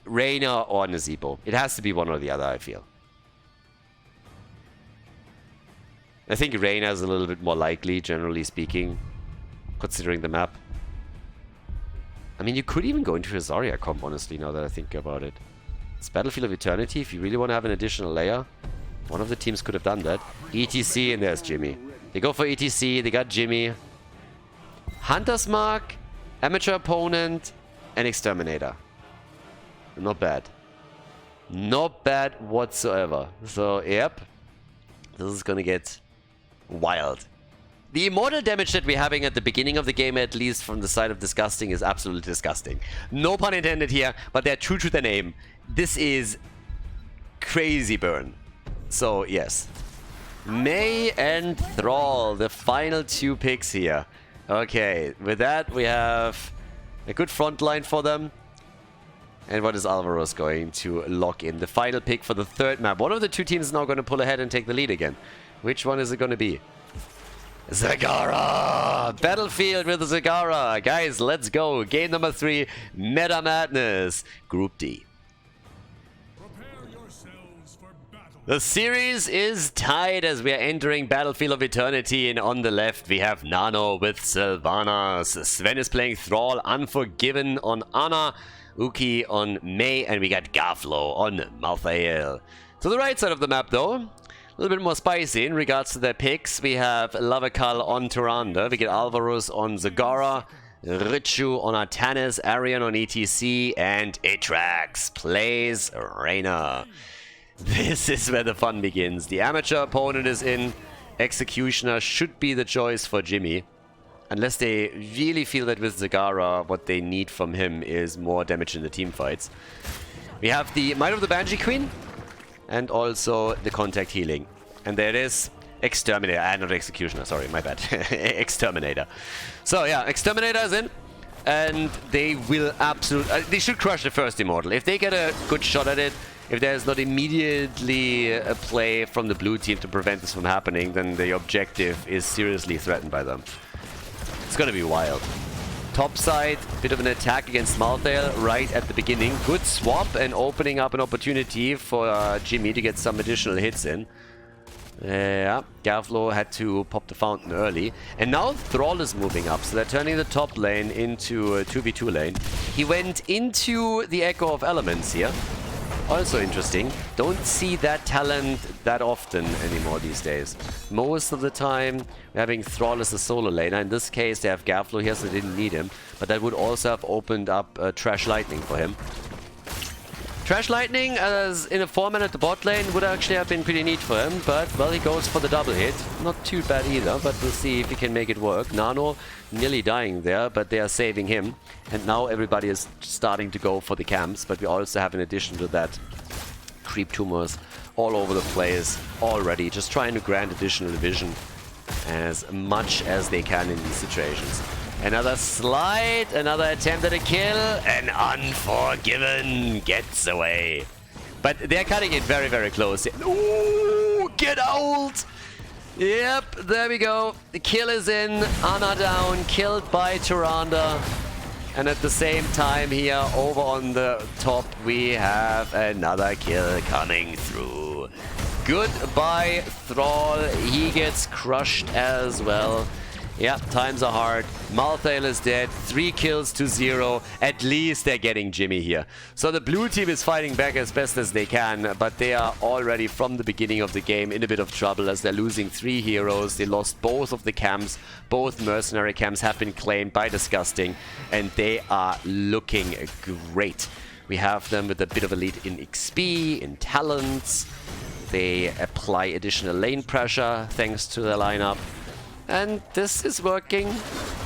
Reyna or Nazeebo. It has to be one or the other, I feel. I think Reyna is a little bit more likely, generally speaking, considering the map. I mean, you could even go into a Zarya comp, honestly, now that I think about it. It's Battlefield of Eternity. If you really want to have an additional layer, one of the teams could have done that. ETC, and there's Jimmy. They go for ETC, they got Jimmy. Hunter's Mark, Amateur Opponent, and Exterminator. Not bad. Not bad whatsoever. So, yep. This is gonna get wild. The immortal damage that we're having at the beginning of the game, at least from the side of Disgusting, is absolutely disgusting. No pun intended here, but they're true to their name. This is crazy burn. So, yes. Mei and Thrall, the final 2 picks here. Okay, with that we have a good front line for them. And what is Alvaros going to lock in? The final pick for the 3rd map. One of the 2 teams is now going to pull ahead and take the lead again. Which one is it going to be? Zagara! Battlefield with Zagara! Guys, let's go. Game number 3, Meta Madness, Group D. The series is tied as we are entering Battlefield of Eternity, and on the left we have Nano with Sylvanas. Sven is playing Thrall, Unforgiven on Ana, Uki on Mei, and we got Garflo on Malthael. To the right side of the map though, a little bit more spicy in regards to their picks. We have Lavakal on Tyrande, we get Alvaros on Zagara, Richu on Artanis, Arian on ETC, and Atrax plays Reyna. This is where the fun begins. The amateur opponent is in. Executioner should be the choice for Jimmy. Unless they really feel that with Zagara, what they need from him is more damage in the team fights. We have the Might of the Banshee Queen. And also the contact healing. And there it is. Exterminator. Not Executioner, sorry, my bad. Exterminator. So yeah, Exterminator is in. And they will absolutely... they should crush the first Immortal. If they get a good shot at it, if there's not immediately a play from the blue team to prevent this from happening, then the objective is seriously threatened by them. It's gonna be wild. Top side, bit of an attack against Malthael right at the beginning. Good swap and opening up an opportunity for Jimmy to get some additional hits in. Yeah, Garflo had to pop the fountain early. And now Thrall is moving up, so they're turning the top lane into a 2v2 lane. He went into the Echo of Elements here. Also interesting. Don't see that talent that often anymore these days. Most of the time, we're having Thrall as a solo laner. In this case, they have Garflo here, so they didn't need him. But that would also have opened up Trash Lightning for him. Trash Lightning, as in a 4-man at the bot lane, would actually have been pretty neat for him. But, well, he goes for the double hit. Not too bad either, but we'll see if he can make it work. Nano nearly dying there, but they are saving him. And now everybody is starting to go for the camps. But we also have, in addition to that, creep tumors all over the place already. Just trying to grant additional vision as much as they can in these situations. Another slide, another attempt at a kill, and Unforgiven gets away. But they're cutting it very, very close. Ooh, get out! Yep, there we go. The kill is in. Ana down, killed by Tyrande. And at the same time here, over on the top, we have another kill coming through. Goodbye, Thrall. He gets crushed as well. Yeah, times are hard. Malthael is dead. 3 kills to 0. At least they're getting Jimmy here. So the blue team is fighting back as best as they can, but they are already from the beginning of the game in a bit of trouble as they're losing 3 heroes. They lost both of the camps. Both mercenary camps have been claimed by Disgusting, and they are looking great. We have them with a bit of a lead in XP, in talents. They apply additional lane pressure thanks to their lineup. And this is working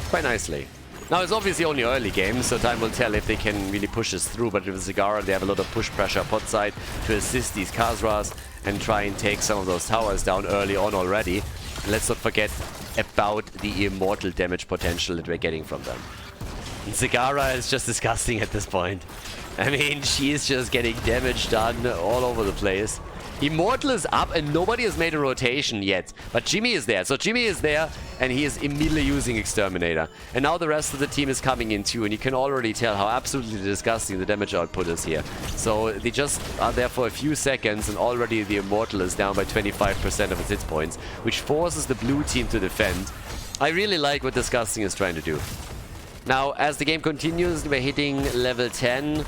quite nicely. Now, it's obviously only early game, so time will tell if they can really push this through. But with Zagara, they have a lot of push pressure pot side to assist these Khazras and try and take some of those towers down early on already. And let's not forget about the immortal damage potential that we're getting from them. And Zagara is just disgusting at this point. I mean, she's just getting damage done all over the place. Immortal is up and nobody has made a rotation yet. But Jimmy is there. So Jimmy is there and he is immediately using Exterminator. And now the rest of the team is coming in too. And you can already tell how absolutely disgusting the damage output is here. So they just are there for a few seconds and already the Immortal is down by 25% of its hit points, which forces the blue team to defend. I really like what Disgusting is trying to do. Now, as the game continues, we're hitting level 10,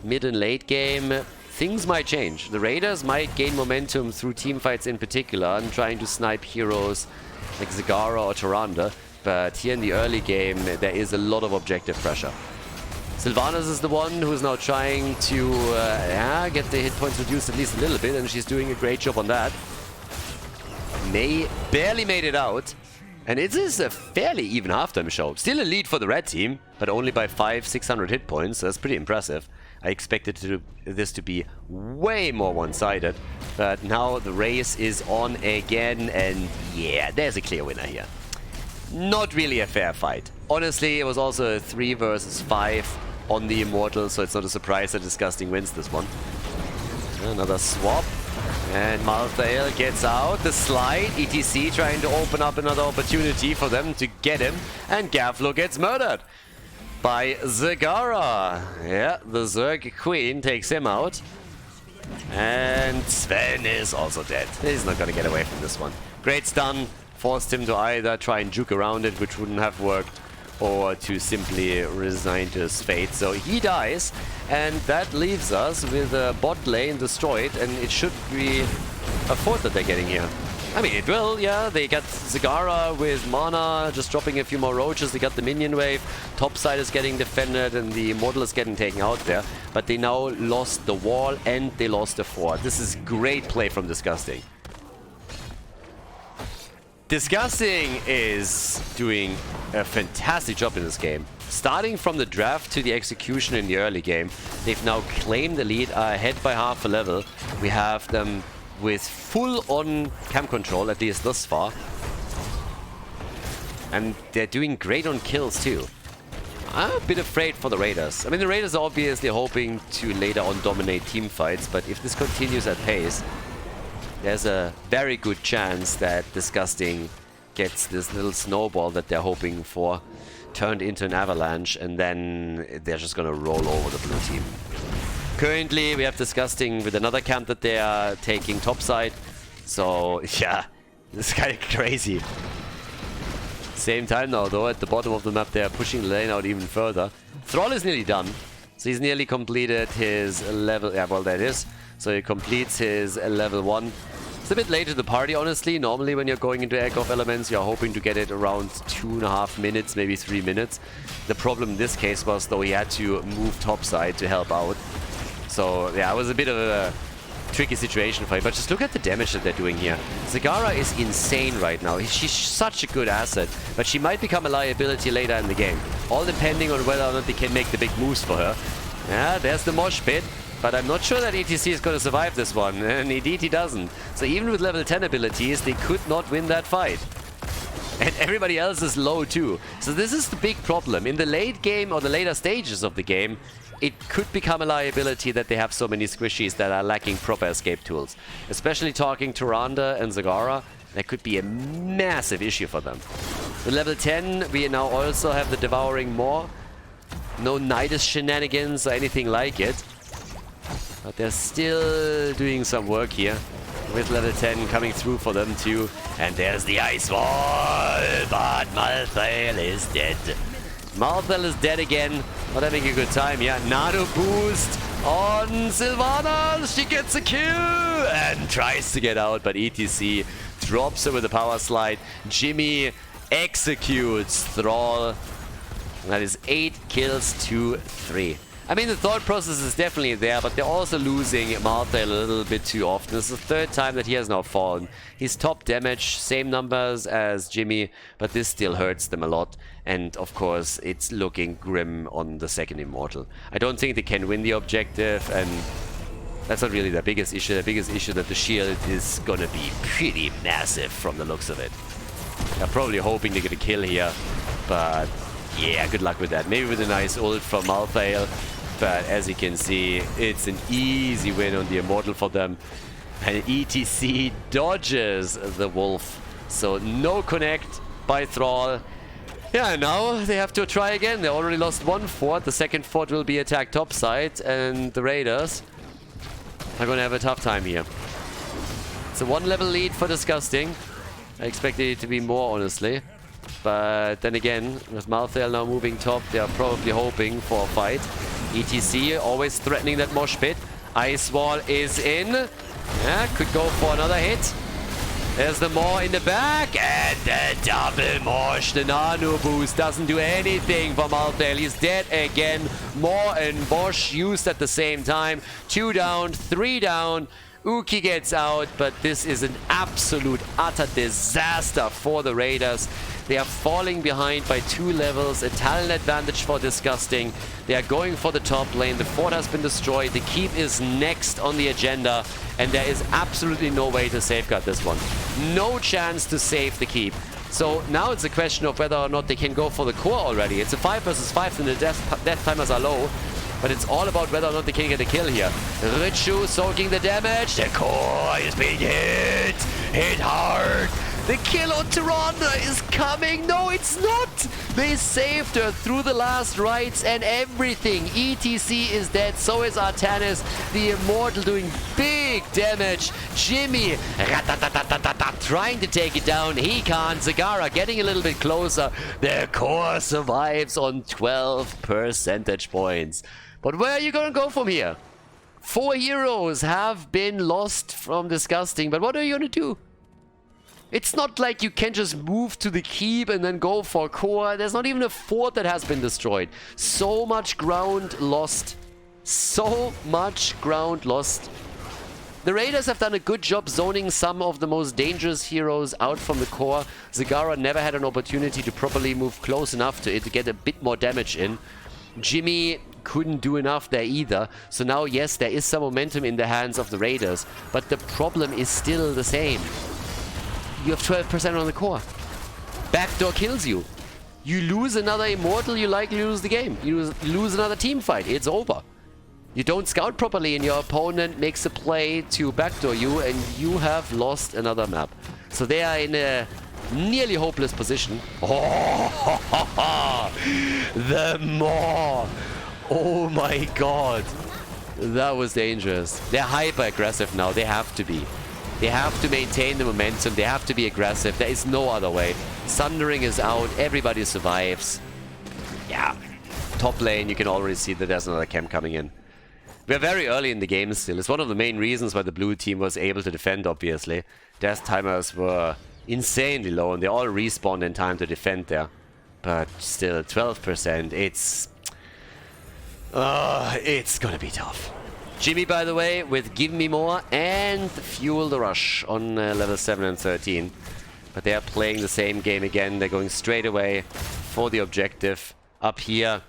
mid and late game. Things might change. The Raiders might gain momentum through teamfights in particular and trying to snipe heroes like Zagara or Tyrande. But here in the early game, there is a lot of objective pressure. Sylvanas is the one who's now trying to get the hit points reduced at least a little bit, and she's doing a great job on that. May barely made it out. And it is a fairly even halftime show. Still a lead for the red team, but only by 500-600 hit points. So that's pretty impressive. I expected this to be way more one-sided. But now the race is on again. And yeah, there's a clear winner here. Not really a fair fight. Honestly, it was also a 3 versus 5 on the Immortal. So it's not a surprise that Disgusting wins this one. Another swap. And Malthael gets out, the slide, ETC trying to open up another opportunity for them to get him, and Gavlo gets murdered by Zagara. Yeah, the Zerg Queen takes him out. And Sven is also dead. He's not gonna get away from this one. Great stun, forced him to either try and juke around it, which wouldn't have worked, or to simply resign to his fate. So he dies, and that leaves us with a bot lane destroyed, and it should be a fort that they're getting here. I mean, it will, yeah. They got Zagara with mana, just dropping a few more roaches. They got the minion wave. Top side is getting defended, and the Immortal is getting taken out there. But they now lost the wall, and they lost the fort. This is great play from Disgusting. Disgusting is doing a fantastic job in this game. Starting from the draft to the execution in the early game, they've now claimed the lead, ahead by half a level. We have them with full-on camp control, at least thus far. And they're doing great on kills too. I'm a bit afraid for the Raiders. I mean, the Raiders are obviously hoping to later on dominate team fights, but if this continues at pace, there's a very good chance that Disgusting gets this little snowball that they're hoping for turned into an avalanche, and then they're just gonna roll over the blue team. Currently, we have Disgusting with another camp that they are taking topside. So, yeah, this is kind of crazy. Same time now, though, at the bottom of the map, they are pushing the lane out even further. Thrall is nearly done. So he's nearly completed his level... Yeah, well, that is. So he completes his level 1. It's a bit late to the party, honestly. Normally, when you're going into Egg of Elements, you're hoping to get it around 2.5 minutes, maybe 3 minutes. The problem in this case was, though, he had to move topside to help out. So, yeah, it was a bit of a tricky situation for him. But just look at the damage that they're doing here. Zagara is insane right now. She's such a good asset, but she might become a liability later in the game. All depending on whether or not they can make the big moves for her. Yeah, there's the mosh pit. But I'm not sure that ETC is going to survive this one, and indeed he doesn't. So even with level 10 abilities, they could not win that fight. And everybody else is low too. So this is the big problem. In the late game or the later stages of the game, it could become a liability that they have so many squishies that are lacking proper escape tools. Especially talking Tyrande and Zagara. that could be a massive issue for them. With level 10, we now also have the Devouring Maw. No Nidus shenanigans or anything like it. But they're still doing some work here. With level 10 coming through for them too. And there's the Ice Wall, but Malthael is dead. Malthael is dead again. Not having a good time, yeah. Nano boost on Sylvana. She gets a kill and tries to get out, but ETC drops her with a power slide. Jimmy executes Thrall. That is 8 kills to 3. I mean, the thought process is definitely there, but they're also losing Malthael a little bit too often. This is the third time that he has now fallen. He's top damage, same numbers as Jimmy, but this still hurts them a lot. And of course, it's looking grim on the second Immortal. I don't think they can win the objective, and that's not really the biggest issue. The biggest issue that the shield is gonna be pretty massive from the looks of it. They're probably hoping to get a kill here, but yeah, good luck with that. Maybe with a nice ult from Malthael. But as you can see, it's an easy win on the Immortal for them. And ETC dodges the Wolf. So no connect by Thrall. Yeah, now they have to try again. They already lost one fort. The second fort will be attacked topside. And the Raiders are going to have a tough time here. It's a 1-level lead for Disgusting. I expected it to be more, honestly. But then again, with Malthael now moving top, they are probably hoping for a fight. ETC always threatening that mosh pit. Ice Wall is in. Yeah, could go for another hit. There's the Maw in the back. And the double mosh. The nano boost doesn't do anything for Malthael. He's dead again. Maw and mosh used at the same time. 2 down, 3 down. Uki gets out, but this is an absolute utter disaster for the Raiders. They are falling behind by 2 levels, a talent advantage for Disgusting. They are going for the top lane. The fort has been destroyed. The keep is next on the agenda, and there is absolutely no way to safeguard this one. No chance to save the keep. So now it's a question of whether or not they can go for the core already. It's a 5 versus 5 and the death timers are low. But it's all about whether or not they can get a kill here. Richu soaking the damage. The core is being hit. Hit hard. The kill on Tyrande is coming. No, it's not. They saved her through the last rites and everything. ETC is dead. So is Artanis. The Immortal doing big damage. Jimmy trying to take it down. He can't. Zagara getting a little bit closer. The core survives on 12 percentage points. But where are you going to go from here? 4 heroes have been lost from Disgusting, but what are you going to do? It's not like you can just move to the keep and then go for core. There's not even a fort that has been destroyed. So much ground lost. So much ground lost. The Raiders have done a good job zoning some of the most dangerous heroes out from the core. Zagara never had an opportunity to properly move close enough to it to get a bit more damage in. Jimmy couldn't do enough there either. So now, yes, there is some momentum in the hands of the Raiders, but the problem is still the same. You have 12% on the core. Backdoor kills you. You lose another Immortal, you likely lose the game. You lose another team fight. It's over. You don't scout properly and your opponent makes a play to backdoor you and you have lost another map. So they are in a nearly hopeless position. Oh, the Maw. Oh my god. That was dangerous. They're hyper aggressive now. They have to be. They have to maintain the momentum. They have to be aggressive. There is no other way. Sundering is out. Everybody survives. Yeah. Top lane, you can already see that there's another camp coming in. We're very early in the game still. It's one of the main reasons why the blue team was able to defend, obviously. Death timers were insanely low and they all respawned in time to defend there. But still, 12%. It's gonna be tough. Jimmy, by the way, with Give Me More and Fuel the Rush on level 7 and 13. But they are playing the same game again. They're going straight away for the objective up here.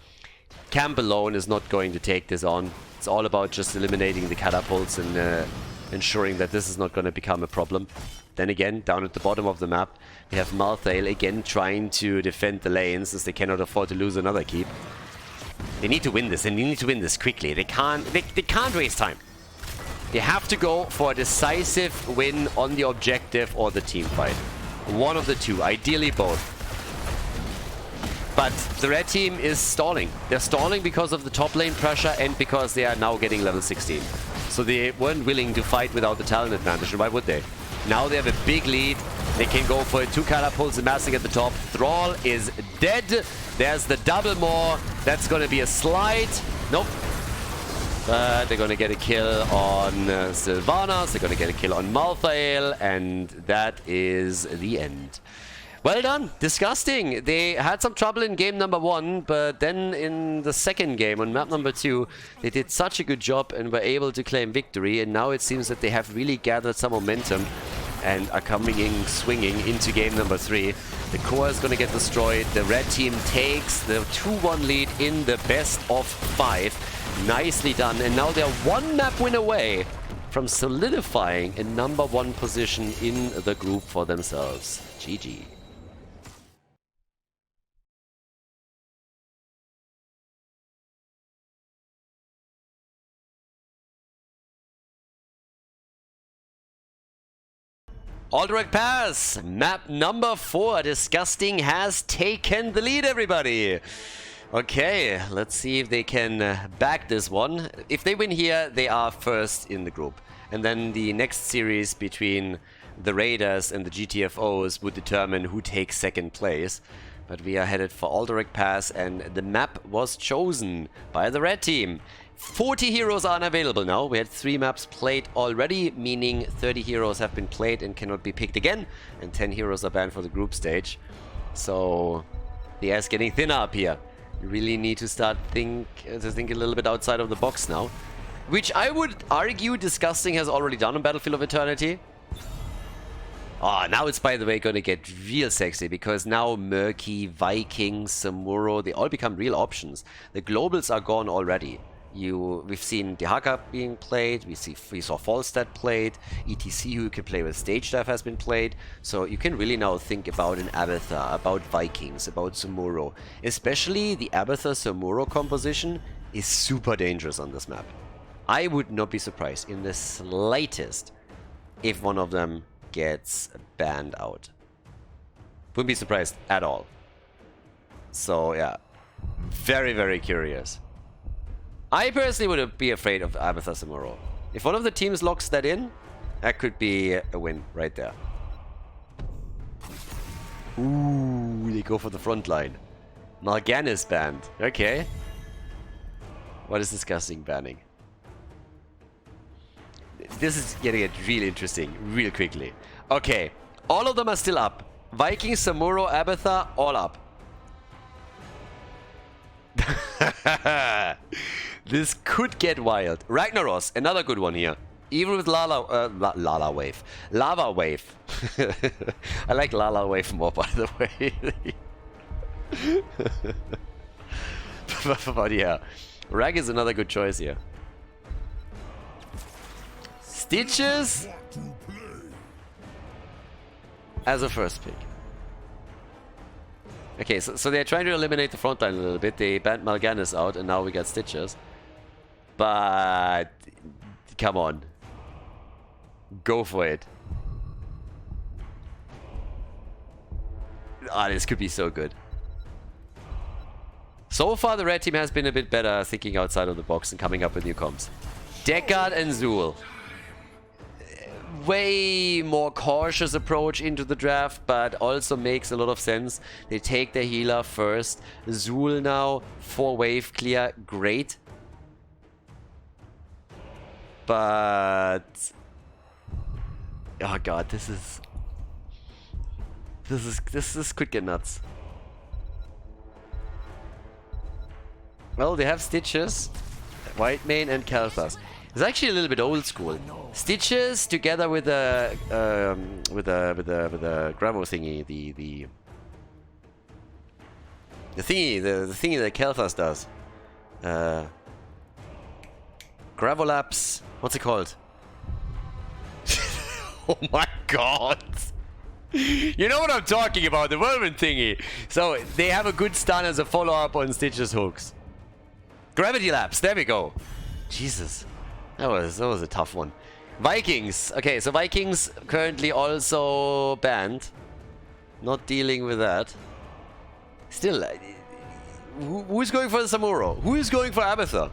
Camp alone is not going to take this on. It's all about just eliminating the catapults and ensuring that this is not going to become a problem. Then again, down at the bottom of the map, we have Malthael again trying to defend the lanes as they cannot afford to lose another keep. They need to win this, and they need to win this quickly. They can't waste time. They have to go for a decisive win on the objective or the team fight. One of the two, ideally both. But the red team is stalling. They're stalling because of the top lane pressure and because they are now getting level 16. So they weren't willing to fight without the talent advantage, and why would they? Now they have a big lead. They can go for 2 catapults and massing at the top. Thrall is dead. There's the double more. That's going to be a slide. Nope. But they're going to get a kill on Sylvanas. They're going to get a kill on Malthael. And that is the end. Well done. Disgusting. They had some trouble in game number 1, but then in the second game on map number 2, they did such a good job and were able to claim victory. And now it seems that they have really gathered some momentum and are coming in swinging into game number 3. The core is going to get destroyed. The red team takes the 2-1 lead in the best of 5. Nicely done. And now they're 1 map win away from solidifying a number 1 position in the group for themselves. GG. Alderac Pass, map number 4. Disgusting has taken the lead, everybody. Okay, let's see if they can back this one. If they win here, they are first in the group. And then the next series between the Raiders and the GTFOs would determine who takes second place. But we are headed for Alderac Pass, and the map was chosen by the red team. 40 heroes are unavailable now. We had 3 maps played already, meaning 30 heroes have been played and cannot be picked again. And 10 heroes are banned for the group stage. So the air's getting thinner up here. You really need to start think a little bit outside of the box now. Which I would argue Disgusting has already done on Battlefield of Eternity. Oh, now it's, by the way, going to get real sexy, because now Murky, Viking, Samuro, they all become real options. The globals are gone already. We've seen Dehaka being played, we saw Falstad played, ETC, who you can play with stage dive, has been played. So you can really now think about an Abathar, about Vikings, about Samuro. Especially the Abathar-Samuro composition is super dangerous on this map. I would not be surprised in the slightest if one of them gets banned out. Wouldn't be surprised at all. So yeah, very, very curious. I personally would be afraid of Abathar Samuro. If one of the teams locks that in, that could be a win right there. Ooh, they go for the front line. Malgan is banned. Okay. What is Disgusting banning? This is getting really interesting real quickly. Okay, all of them are still up. Viking, Samuro, Abathar, all up. This could get wild. Ragnaros, another good one here. Even with Lava Wave. I like Lala Wave more, by the way. But yeah, Rag is another good choice here. Stitches as a first pick. Okay, so they're trying to eliminate the front line a little bit. They banned Mal'Ganis out, and now we got Stitches. But come on, go for it. Ah, this could be so good. So far, the red team has been a bit better thinking outside of the box and coming up with new comps. Deckard and Zul. Way more cautious approach into the draft, but also makes a lot of sense. They take their healer first. Zul now, 4 wave clear, great. But oh god, this could get nuts. Well, they have Stitches, Whitemane, and Kalthas. It's actually a little bit old school. Stitches together with a Gravo thingy, the thingy that Kalthas does. Gravolaps. What's it called? Oh my god! You know what I'm talking about, the whirlwind thingy. So they have a good stun as a follow-up on Stitches hooks. Gravity Lapse, there we go. Jesus. That was a tough one. Vikings. Okay, so Vikings currently also banned. Not dealing with that. Still, who's going for the Samuro? Who is going for Abathur?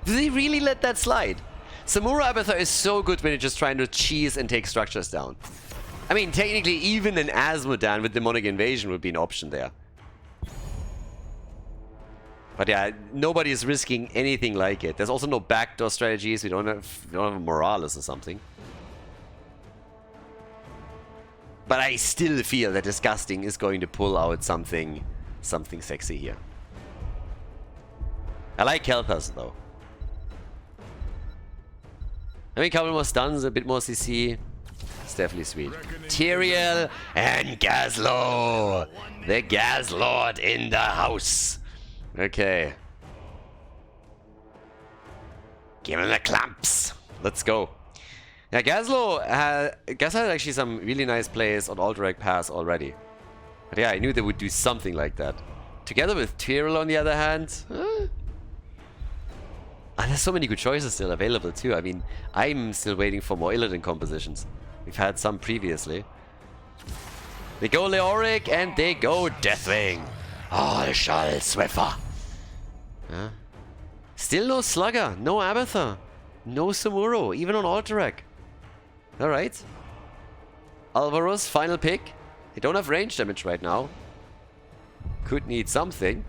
Did they really let that slide? Samuro Abathur is so good when you're just trying to cheese and take structures down. I mean, technically, even an Asmodan with Demonic Invasion would be an option there. But yeah, nobody is risking anything like it. There's also no backdoor strategies. We don't have a Morales or something. But I still feel that Disgusting is going to pull out something sexy here. I like Kelthas though. I mean, a couple more stuns, a bit more CC. It's definitely sweet. Tyrael and Gazlo! The Gas Lord in the house! Okay. Give him the clamps! Let's go. Yeah, Gazlo had actually some really nice plays on Alterac Pass already. But yeah, I knew they would do something like that. Together with Tyrael on the other hand... And there's so many good choices still available too. I mean, I'm still waiting for more Illidan compositions. We've had some previously. They go Leoric and they go Deathwing. All shall Swiffer. Huh? Still no Slugger, no Abathur, no Samuro, even on Alterac. Alright. Alvaro's final pick. They don't have range damage right now. Could need something.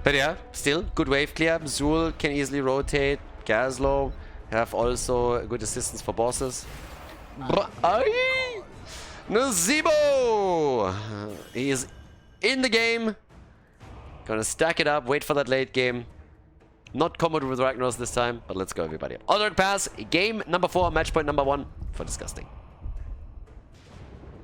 But yeah, still good wave clear. Zul can easily rotate. Gazlo have also good assistance for bosses. Nazebo! He is in the game. Gonna stack it up, wait for that late game. Not comboed with Ragnaros this time, but let's go everybody. Alterac Pass, game number 4, match point number 1 for Disgusting.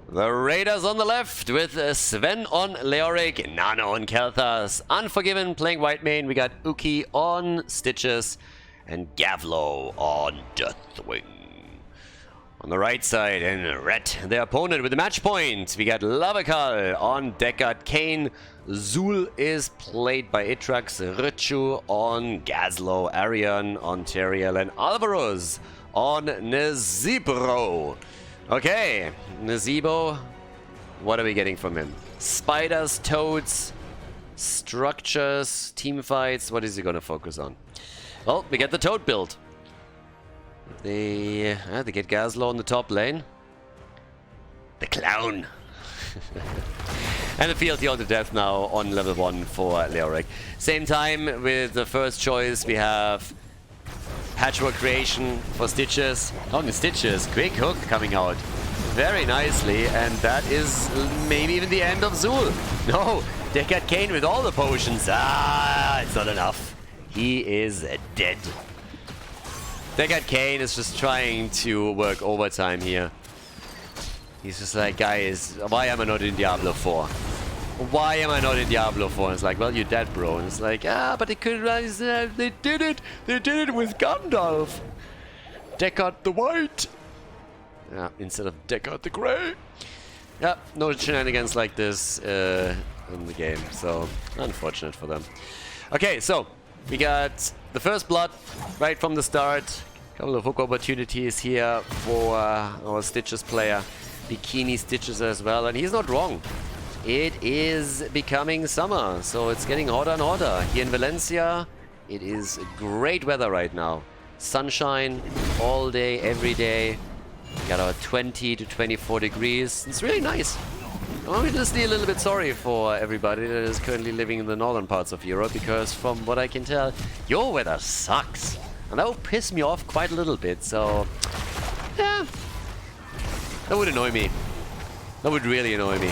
The Raiders on the left with Sven on Leoric, Nano on Kelthas, Unforgiven playing White Mane. We got Uki on Stitches and Gavlo on Deathwing. On the right side in red, their opponent with the match point. We got Lavakal on Deckard Kane. Zul is played by Itrax. Richu on Gazlo. Arian on Tyrael. And Alvaroz on Nezibro. Okay, Nezebo. What are we getting from him? Spiders, toads, structures, team fights. What is he going to focus on? Well, we get the toad build. They get Gazlo on the top lane. The clown. And the Fealty on the death now on level 1 for Leoric. Same time with the first choice we have Patchwork Creation for Stitches. Long Stitches, quick hook coming out very nicely, and that is maybe even the end of Zul. No, Deckard Kane with all the potions. It's not enough. He is dead. Deckard Kane is just trying to work overtime here. He's just like, guys, why am I not in Diablo 4? Why am I not in Diablo 4? And it's like, well, you're dead, bro. And it's like, but they could, they did it. They did it with Gandalf. Deckard the White. Yeah, instead of Deckard the Grey. Yeah, no shenanigans like this in the game. So, unfortunate for them. Okay, so we got the first blood right from the start. Couple of hook opportunities here for our Stitches player. Bikini Stitches as well, and he's not wrong. It is becoming summer, so it's getting hotter and hotter. Here in Valencia, it is great weather right now. Sunshine all day, every day. We got our 20 to 24 degrees. It's really nice. I'm honestly a little bit sorry for everybody that is currently living in the northern parts of Europe, because from what I can tell, your weather sucks. And that would piss me off quite a little bit, so yeah, that would annoy me. That would really annoy me.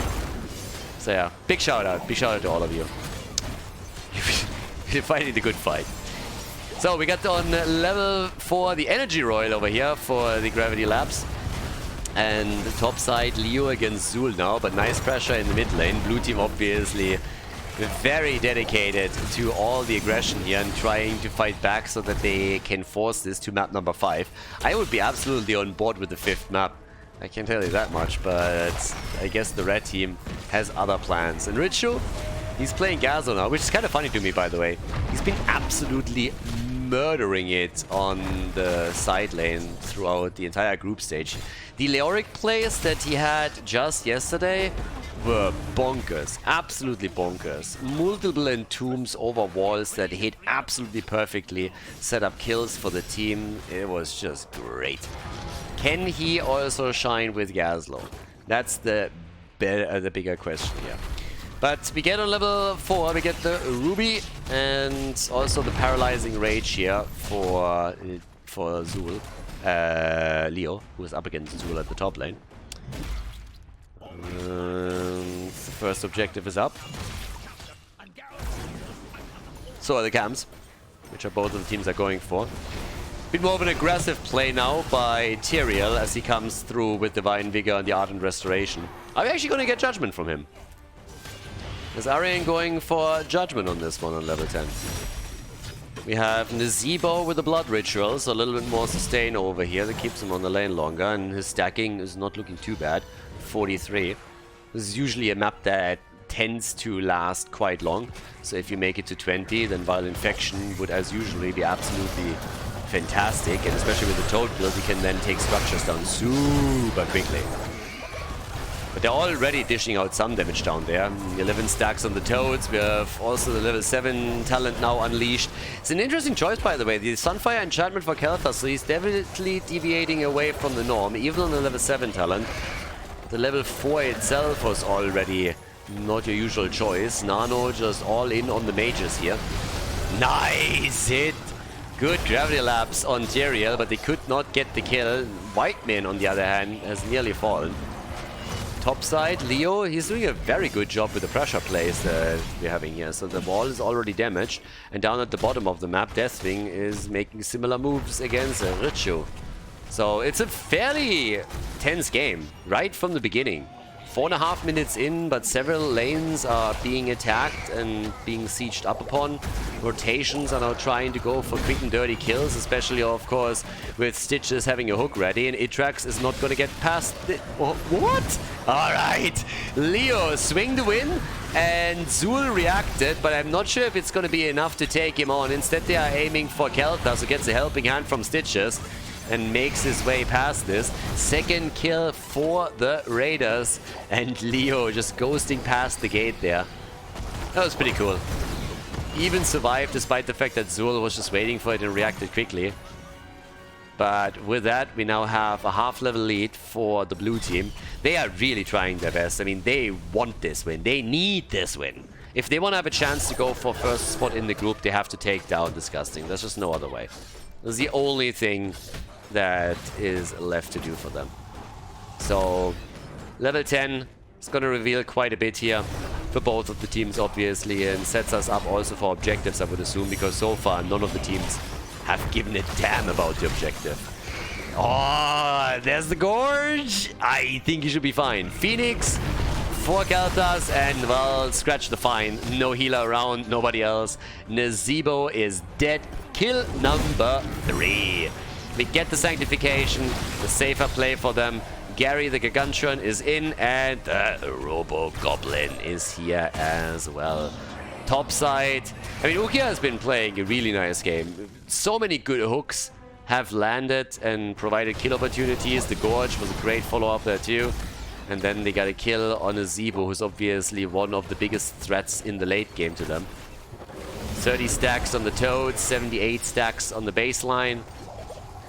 So yeah, big shout out to all of you. You're fighting the good fight. So we got on level 4 the Energy Royal over here for the Gravity Labs. And the top side, Leo against Zul now, but nice pressure in the mid lane. Blue team obviously very dedicated to all the aggression here and trying to fight back so that they can force this to map number 5. I would be absolutely on board with the 5th map. I can't tell you that much, but I guess the red team has other plans. And Richo, he's playing Gazo now, which is kind of funny to me, by the way. He's been absolutely murdering it on the side lane throughout the entire group stage. The Leoric plays that he had just yesterday were bonkers, absolutely bonkers. Multiple entombs over walls that hit absolutely perfectly, set up kills for the team. It was just great. Can he also shine with Gaslow? That's the bigger question here. But we get on level 4, we get the Ruby and also the Paralyzing Rage here for Zul. Leo, who is up against Zul at the top lane. The first objective is up. So are the camps, which are both of the teams are going for. Bit more of an aggressive play now by Tyrael as he comes through with Divine Vigor and the Ardent Restoration. Are we actually going to get Judgment from him? Is Arian going for Judgment on this one on level 10? We have Nazebo with the Blood Ritual, so a little bit more sustain over here that keeps him on the lane longer, and his stacking is not looking too bad. 43. This is usually a map that tends to last quite long, so if you make it to 20, then Vile Infection would as usually be absolutely fantastic, and especially with the Toad build, you can then take structures down super quickly. But they're already dishing out some damage down there. 11 stacks on the Toads. We have also the level 7 talent now unleashed. It's an interesting choice, by the way. The Sunfire enchantment for Khaldor, so he's definitely deviating away from the norm, even on the level 7 talent. The level 4 itself was already not your usual choice. Nano just all in on the mages here. Nice hit! Good gravity lapse on Tyrael, but they could not get the kill. Whiteman, on the other hand, has nearly fallen. Top side, Leo, he's doing a very good job with the pressure plays that we're having here. So the wall is already damaged, and down at the bottom of the map, Deathwing is making similar moves against Richo. So it's a fairly tense game, right from the beginning. 4.5 minutes in, but several lanes are being attacked and being sieged up upon. Rotations are now trying to go for quick and dirty kills, especially, of course, with Stitches having a hook ready, and Itrax is not going to get past the... What? Alright, Leo swing the win, and Zul reacted, but I'm not sure if it's going to be enough to take him on. Instead, they are aiming for Khaldor, so gets a helping hand from Stitches and makes his way past this. Second kill for the Raiders, and Leo just ghosting past the gate there. That was pretty cool. Even survived despite the fact that Zul was just waiting for it and reacted quickly. But with that, we now have a half-level lead for the blue team. They are really trying their best. I mean, they want this win. They need this win. If they want to have a chance to go for first spot in the group, they have to take down Disgusting. There's just no other way. That's the only thing that is left to do for them. So level 10 is going to reveal quite a bit here for both of the teams, obviously, and sets us up also for objectives, I would assume, because so far none of the teams have given a damn about the objective. Oh, there's the Gorge. I think he should be fine. Phoenix, 4 Keltas, and, well, scratch the fine. No healer around, nobody else. Nazebo is dead. Kill number 3. We get the Sanctification, the safer play for them. Gary the Gargantuan is in, and the Robo Goblin is here as well. Top side, I mean, Ukia has been playing a really nice game. So many good hooks have landed and provided kill opportunities. The Gorge was a great follow-up there too. And then they got a kill on a Zebo, who's obviously one of the biggest threats in the late game to them. 30 stacks on the Toad, 78 stacks on the baseline.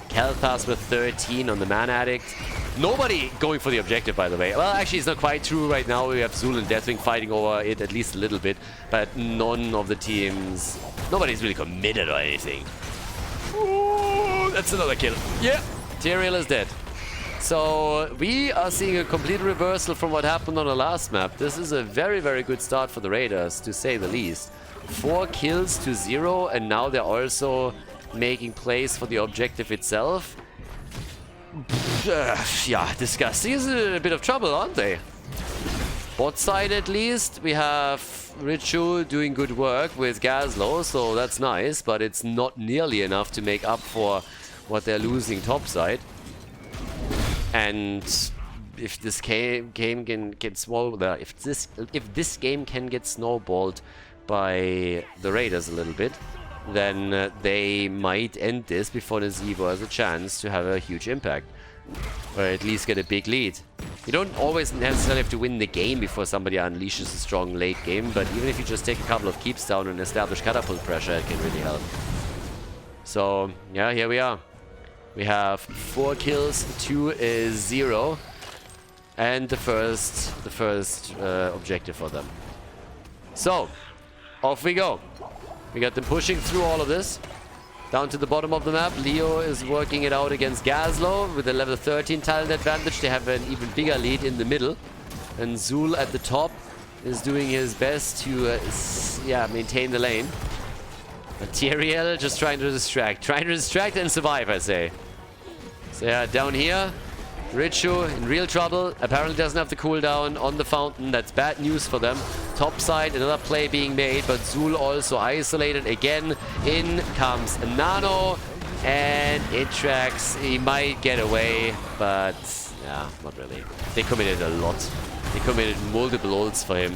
Keltas with 13 on the Man Addict. Nobody going for the objective, by the way. Well, actually, it's not quite true right now. We have Zul and Deathwing fighting over it at least a little bit, but none of the teams... Nobody's really committed or anything. Ooh, that's another kill. Yeah, Tyrael is dead. So we are seeing a complete reversal from what happened on the last map. This is a very, very good start for the Raiders, to say the least. 4 kills to 0, and now they're also making plays for the objective itself. Yeah, Disgusting is in a bit of trouble, aren't they? Bot side, at least, we have Richu doing good work with Gaslow, so that's nice, but it's not nearly enough to make up for what they're losing top side. And if this game can get swallowed, if this game can get snowballed by the Raiders a little bit, then they might end this before Nazeebo has a chance to have a huge impact. Or at least get a big lead. You don't always necessarily have to win the game before somebody unleashes a strong late game, but even if you just take a couple of keeps down and establish catapult pressure, it can really help. So, yeah, here we are. We have 4 kills, 2 is 0, and the first objective for them. So, off we go. We got them pushing through all of this. Down to the bottom of the map, Leo is working it out against Gazlo with a level 13 talent advantage. They have an even bigger lead in the middle. And Zul at the top is doing his best to maintain the lane. But Tyrael just trying to distract. Trying to distract and survive, I say. So yeah, down here, Richu in real trouble. Apparently doesn't have the cooldown on the fountain. That's bad news for them. Top side, another play being made, but Zul also isolated again. In comes a Nano, and it tracks. He might get away, but yeah, not really. They committed a lot. They committed multiple ults for him.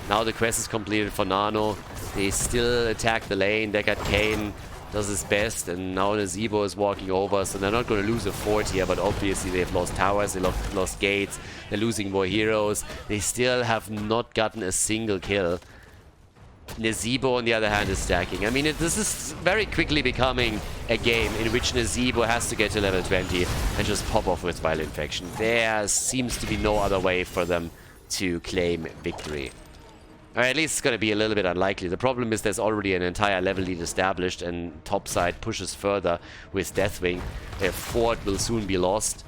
Now the quest is completed for Nano. They still attack the lane. They got Kayn. Does his best, and now Nazeebo is walking over, so they're not going to lose a fort here, but obviously they've lost towers, they lost gates, they're losing more heroes. They still have not gotten a single kill. Nazeebo, on the other hand, is stacking. I mean, this is very quickly becoming a game in which Nazeebo has to get to level 20 and just pop off with Vile Infection. There seems to be no other way for them to claim victory. Or at least it's going to be a little bit unlikely. The problem is there's already an entire level lead established, and topside pushes further with Deathwing. Their fort will soon be lost.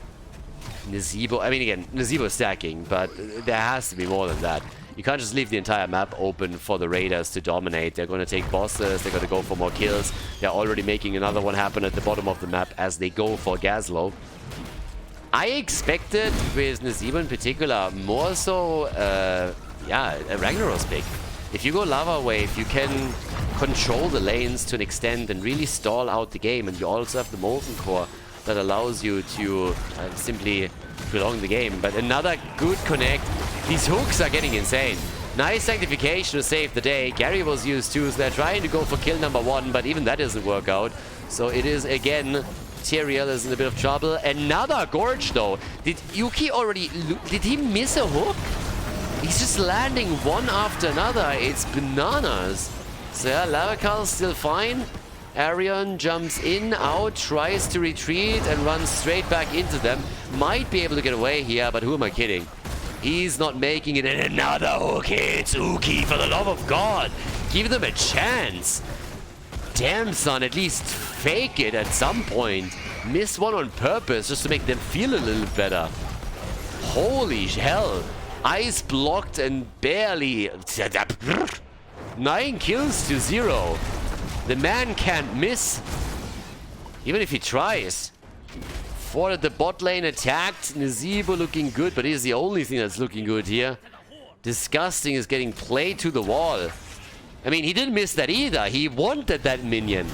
Nazeebo, I mean, again, Nazeebo is stacking, but there has to be more than that. You can't just leave the entire map open for the Raiders to dominate. They're going to take bosses, they're going to go for more kills. They're already making another one happen at the bottom of the map as they go for Gazlo. I expected, with Nazeebo in particular, more so... a Ragnaros pick. If you go Lava Wave, you can control the lanes to an extent and really stall out the game, and you also have the Molten Core that allows you to simply prolong the game. But another good connect. These hooks are getting insane. Nice sanctification to save the day. Gary was used too, so they're trying to go for kill number 1, but even that doesn't work out. So it is again, Tyrael is in a bit of trouble. Another Gorge though. Did Yuki already... Did he miss a hook? He's just landing one after another. It's bananas. So yeah, Lavacal's still fine. Arion jumps in, out, tries to retreat and runs straight back into them. Might be able to get away here, but who am I kidding? He's not making it. And another hook hits. Uki, for the love of God. Give them a chance. Damn, son, at least fake it at some point. Miss one on purpose just to make them feel a little better. Holy hell. Ice blocked and barely... 9 kills to 0. The man can't miss. Even if he tries. Ford at the bot lane attacked. Nazeebo looking good, but he's the only thing that's looking good here. Disgusting is getting played to the wall. I mean, he didn't miss that either. He wanted that minion.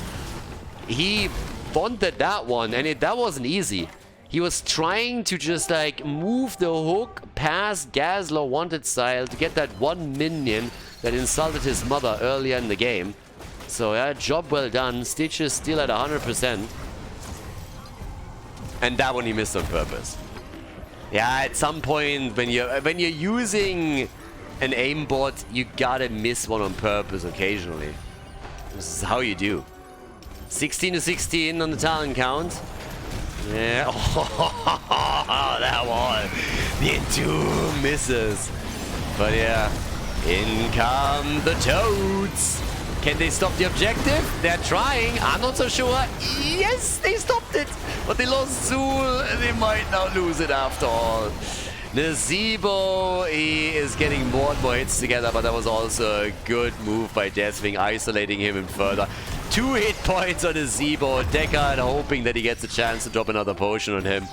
He wanted that one, and that wasn't easy. He was trying to just like move the hook past Gazlo wanted style to get that one minion that insulted his mother earlier in the game. So yeah, job well done. Stitch is still at 100%. And that one he missed on purpose. Yeah, at some point when you're using an aimbot, you gotta miss one on purpose occasionally. This is how you do. 16 to 16 on the talent count. Yeah, oh, that one. The 2 misses. But yeah, in come the Toads. Can they stop the objective? They're trying. I'm not so sure. Yes, they stopped it. But they lost Zul, and they might now lose it after all. Nazeebo, he is getting more and more hits together, but that was also a good move by Deathwing, isolating him even further. 2 hit points on Nazeebo. Deckard hoping that he gets a chance to drop another potion on him.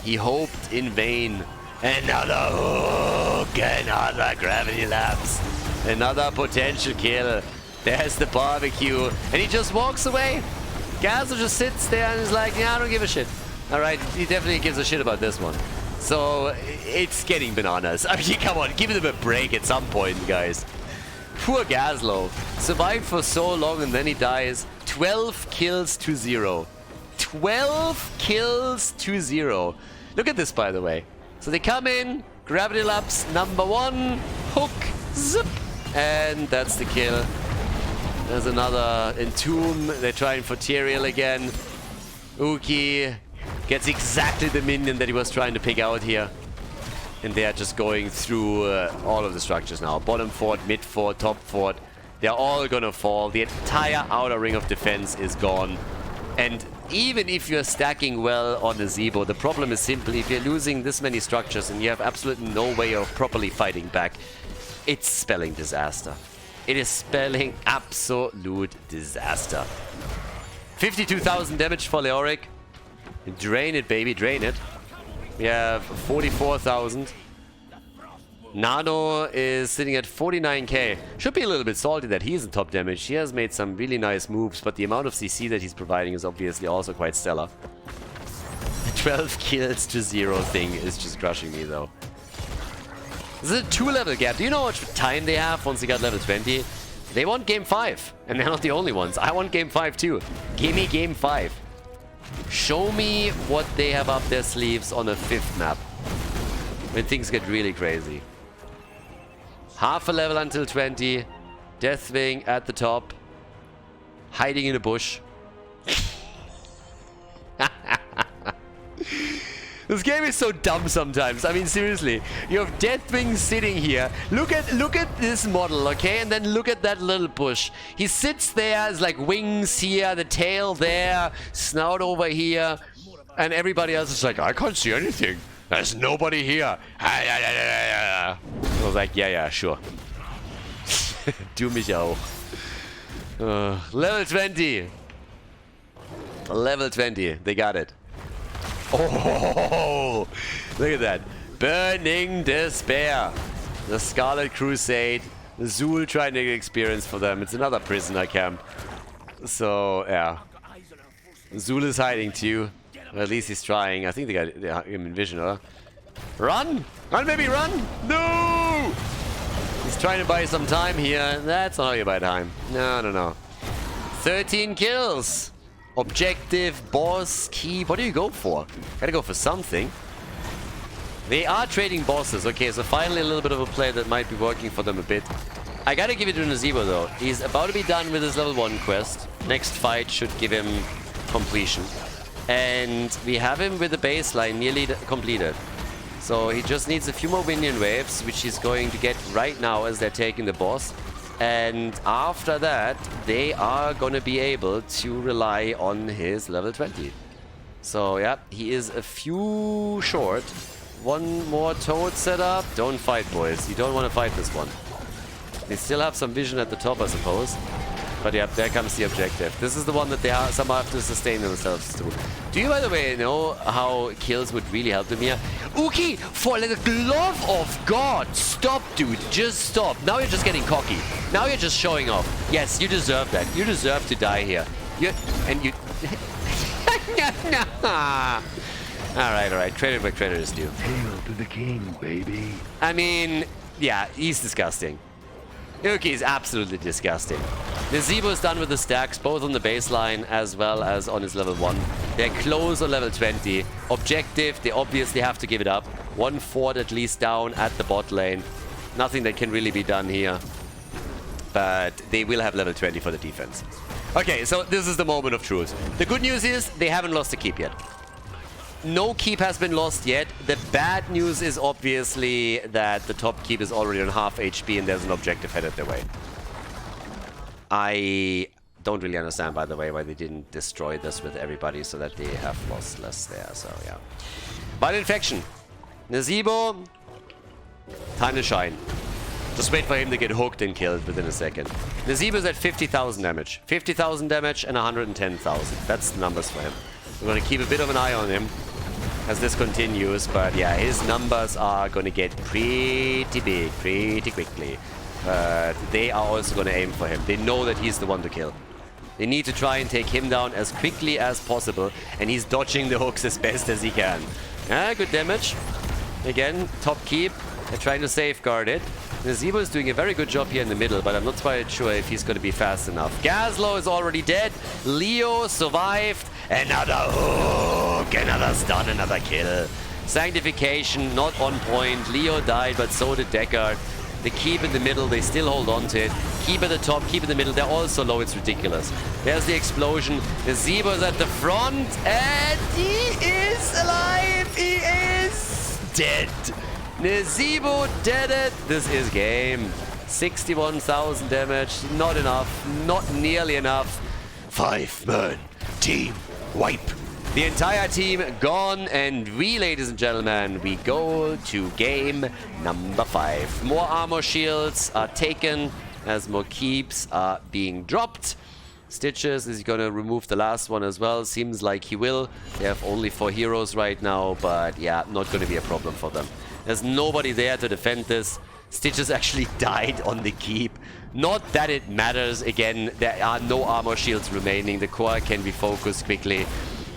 He hoped in vain. Another hook, another gravity lapse, another potential kill. There's the barbecue, and he just walks away. Gazo just sits there and is like, yeah, I don't give a shit. Alright, he definitely gives a shit about this one. So it's getting bananas. I mean, come on, give them a break at some point, guys. Poor Gaslow. Survived for so long and then he dies. 12 kills to 0. 12 kills to 0. Look at this, by the way. So they come in, gravity lapse number 1, hook, zip, and that's the kill. There's another Entomb. They're trying for Tyrael again. Uki gets exactly the minion that he was trying to pick out here. And they are just going through all of the structures now. Bottom fort, mid fort, top fort. They're all gonna fall. The entire outer ring of defense is gone. And even if you're stacking well on a Zebo, the problem is simply if you're losing this many structures and you have absolutely no way of properly fighting back, it's spelling disaster. It is spelling absolute disaster. 52,000 damage for Leoric. Drain it, baby, drain it. We have 44,000. Nano is sitting at 49k. Should be a little bit salty that he's in top damage. He has made some really nice moves, but the amount of CC that he's providing is obviously also quite stellar. The 12 kills to 0 thing is just crushing me, though. This is a 2-level gap. Do you know how much time they have once they got level 20? They want game 5, and they're not the only ones. I want game 5 too. Give me game 5. Show me what they have up their sleeves on a 5th map. When things get really crazy. Half a level until 20. Deathwing at the top. Hiding in a bush. This game is so dumb sometimes. I mean, seriously. You have Deathwing sitting here. Look at this model, okay? And then look at that little bush. He sits there, it's like wings here, the tail there, snout over here. And everybody else is like, I can't see anything. There's nobody here. I was like, yeah, sure. Du mich auch. Level 20. Level 20. They got it. Oh, look at that. Burning Despair. The Scarlet Crusade. Zul trying to get experience for them. It's another prisoner camp. So, yeah. Zul is hiding too. Or at least he's trying. I think they got him in vision, or? Run! Run, baby, run! No! He's trying to buy some time here. That's not how you buy time. No. 13 kills. Objective, boss, keep. What do you go for? Gotta go for something. They are trading bosses. Okay, so finally a little bit of a play that might be working for them a bit. I gotta give it to Nazebo though. He's about to be done with his level 1 quest. Next fight should give him completion. And we have him with the baseline nearly completed. So he just needs a few more minion waves, which he's going to get right now as they're taking the boss. And after that, they are going to be able to rely on his level 20. So, yeah, he is a few short. One more toad setup. Don't fight, boys. You don't want to fight this one. They still have some vision at the top, I suppose. But yeah, there comes the objective. This is the one that they somehow have to sustain themselves to. Do you, by the way, know how kills would really help them here? Uki, for the glove of God! Stop, dude. Just stop. Now you're just getting cocky. Now you're just showing off. Yes, you deserve that. You deserve to die here. Alright. Credit where credit is due. Hail to the king, baby. I mean, yeah, he's disgusting. Uki is absolutely disgusting. Nazebo is done with the stacks, both on the baseline as well as on his level 1. They're close on level 20. Objective, they obviously have to give it up. 1 fort at least down at the bot lane. Nothing that can really be done here. But they will have level 20 for the defense. Okay, so this is the moment of truth. The good news is they haven't lost a keep yet. No keep has been lost yet. The bad news is obviously that the top keep is already on half HP and there's an objective headed their way. I don't really understand, by the way, why they didn't destroy this with everybody so that they have lost less there, so yeah. But infection. Nazebo, time to shine. Just wait for him to get hooked and killed within a second. Nazebo is at 50,000 damage. 50,000 damage and 110,000. That's the numbers for him. We're going to keep a bit of an eye on him as this continues, but yeah, his numbers are going to get pretty big pretty quickly. But they are also going to aim for him. They know that he's the one to kill. They need to try and take him down as quickly as possible, and he's dodging the hooks as best as he can. Yeah, good damage. Again, top keep. They're trying to safeguard it. Nazebo is doing a very good job here in the middle, but I'm not quite sure if he's going to be fast enough. Gazlo is already dead. Leo survived. Another hook, another stun, another kill. Sanctification not on point. Leo died, but so did Deckard. The keep in the middle, they still hold on to it. Keep at the top, keep in the middle. They're all so low, it's ridiculous. There's the explosion. Nazebo is at the front, and he is alive. He is dead. Nazebo did it. This is game. 61,000 damage. Not enough. Not nearly enough. 5-man team wipe. The entire team gone, and we, ladies and gentlemen, we go to game number 5. More armor shields are taken as more keeps are being dropped. Stitches is going to remove the last one as well. Seems like he will. They have only 4 heroes right now, but yeah, not going to be a problem for them. There's nobody there to defend this. Stitches actually died on the keep. Not that it matters. Again, there are no armor shields remaining. The core can be focused quickly.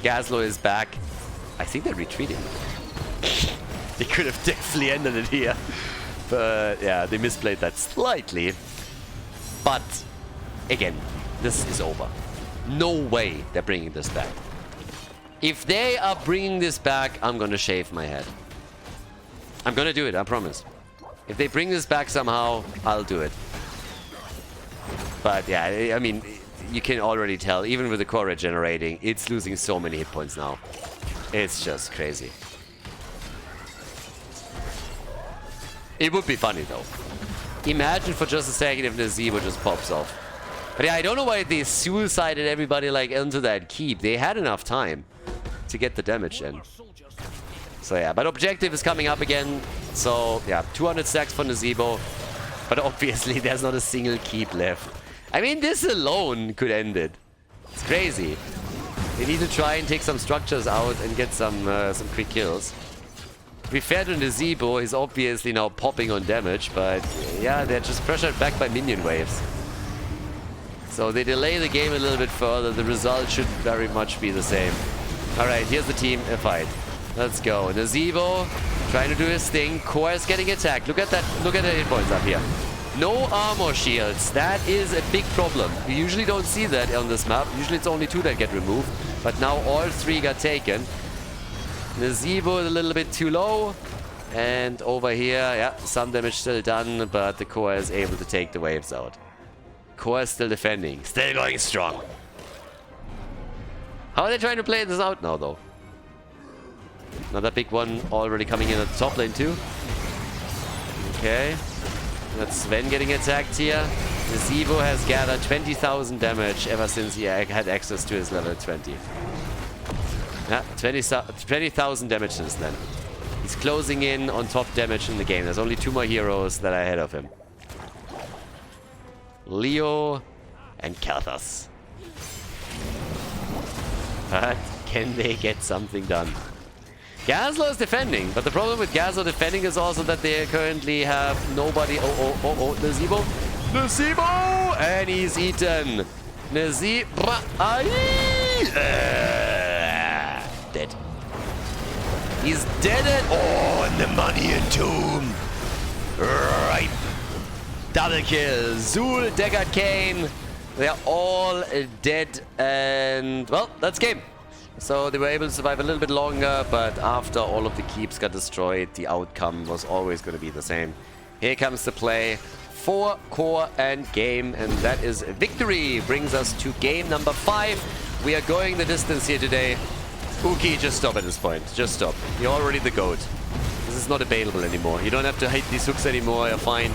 Gazlo is back. I think they're retreating. They could have definitely ended it here. But yeah, they misplayed that slightly. But again, this is over. No way they're bringing this back. If they are bringing this back, I'm gonna shave my head. I'm gonna do it, I promise. If they bring this back somehow, I'll do it. But yeah, I mean, you can already tell, even with the core regenerating, it's losing so many hit points now. It's just crazy. It would be funny though. Imagine for just a second if Nazebo just pops off. But yeah, I don't know why they suicided everybody like into that keep. They had enough time to get the damage in. So yeah, but objective is coming up again. So yeah, 200 stacks for Nazebo. But obviously there's not a single keep left. I mean, this alone could end it. It's crazy. They need to try and take some structures out and get some quick kills. To be fair to Nazebo, he's obviously now popping on damage, but yeah, they're just pressured back by minion waves. So they delay the game a little bit further. The result should very much be the same. Alright, here's the team fight. Let's go. Nazebo trying to do his thing. Core is getting attacked. Look at that. Look at the hit points up here. No armor shields. That is a big problem. You usually don't see that on this map. Usually it's only 2 that get removed. But now all 3 got taken. Nazebo is a little bit too low. And over here, yeah, some damage still done. But the core is able to take the waves out. Core is still defending. Still going strong. How are they trying to play this out now, though? Another big one already coming in at the top lane, too. Okay. That's Sven getting attacked here. Nazebo has gathered 20,000 damage ever since he had access to his level 20. Yeah, 20,000 damage since then. He's closing in on top damage in the game. There's only 2 more heroes that are ahead of him. Leo and Kalthas. But can they get something done? Gazlo is defending, but the problem with Gazlo defending is also that they currently have nobody. Oh, Nazebo. Nazebo! And he's eaten. Nazebo. Dead. He's dead. Oh, and the money entomb. Right. Double kill. Zul, Deckard, Kane. They're all dead. And, well, that's game. So they were able to survive a little bit longer, but after all of the keeps got destroyed, the outcome was always going to be the same. Here comes the play for core and game, and that is victory. Brings us to game number 5. We are going the distance here today. Uki, just stop at this point. Just stop. You're already the GOAT. This is not debatable anymore. You don't have to hate these hooks anymore. You're fine.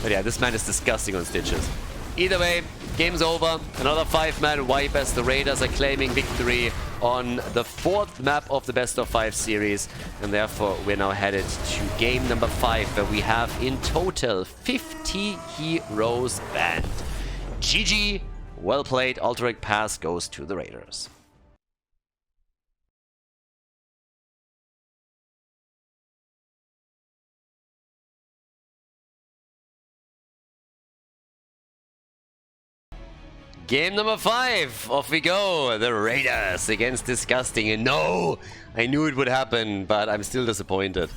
But yeah, this man is disgusting on Stitches. Either way, game's over. Another 5-man wipe as the Raiders are claiming victory on the 4th map of the Best of 5 series. And therefore, we're now headed to game number 5, where we have in total 50 heroes banned. GG. Well played. Alterac pass goes to the Raiders. Game number 5, off we go. The Raiders against Disgusting. And no, I knew it would happen, but I'm still disappointed.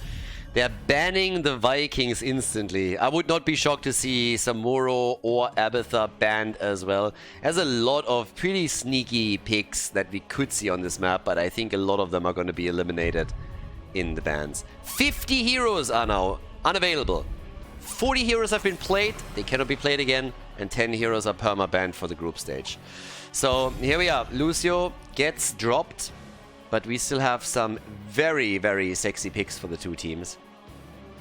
They're banning the Vikings instantly. I would not be shocked to see Samuro or Abatha banned as well. There's a lot of pretty sneaky picks that we could see on this map, but I think a lot of them are going to be eliminated in the bans. 50 heroes are now unavailable. 40 heroes have been played, they cannot be played again, and 10 heroes are perma-banned for the group stage. So here we are. Lucio gets dropped, but we still have some very, very sexy picks for the two teams.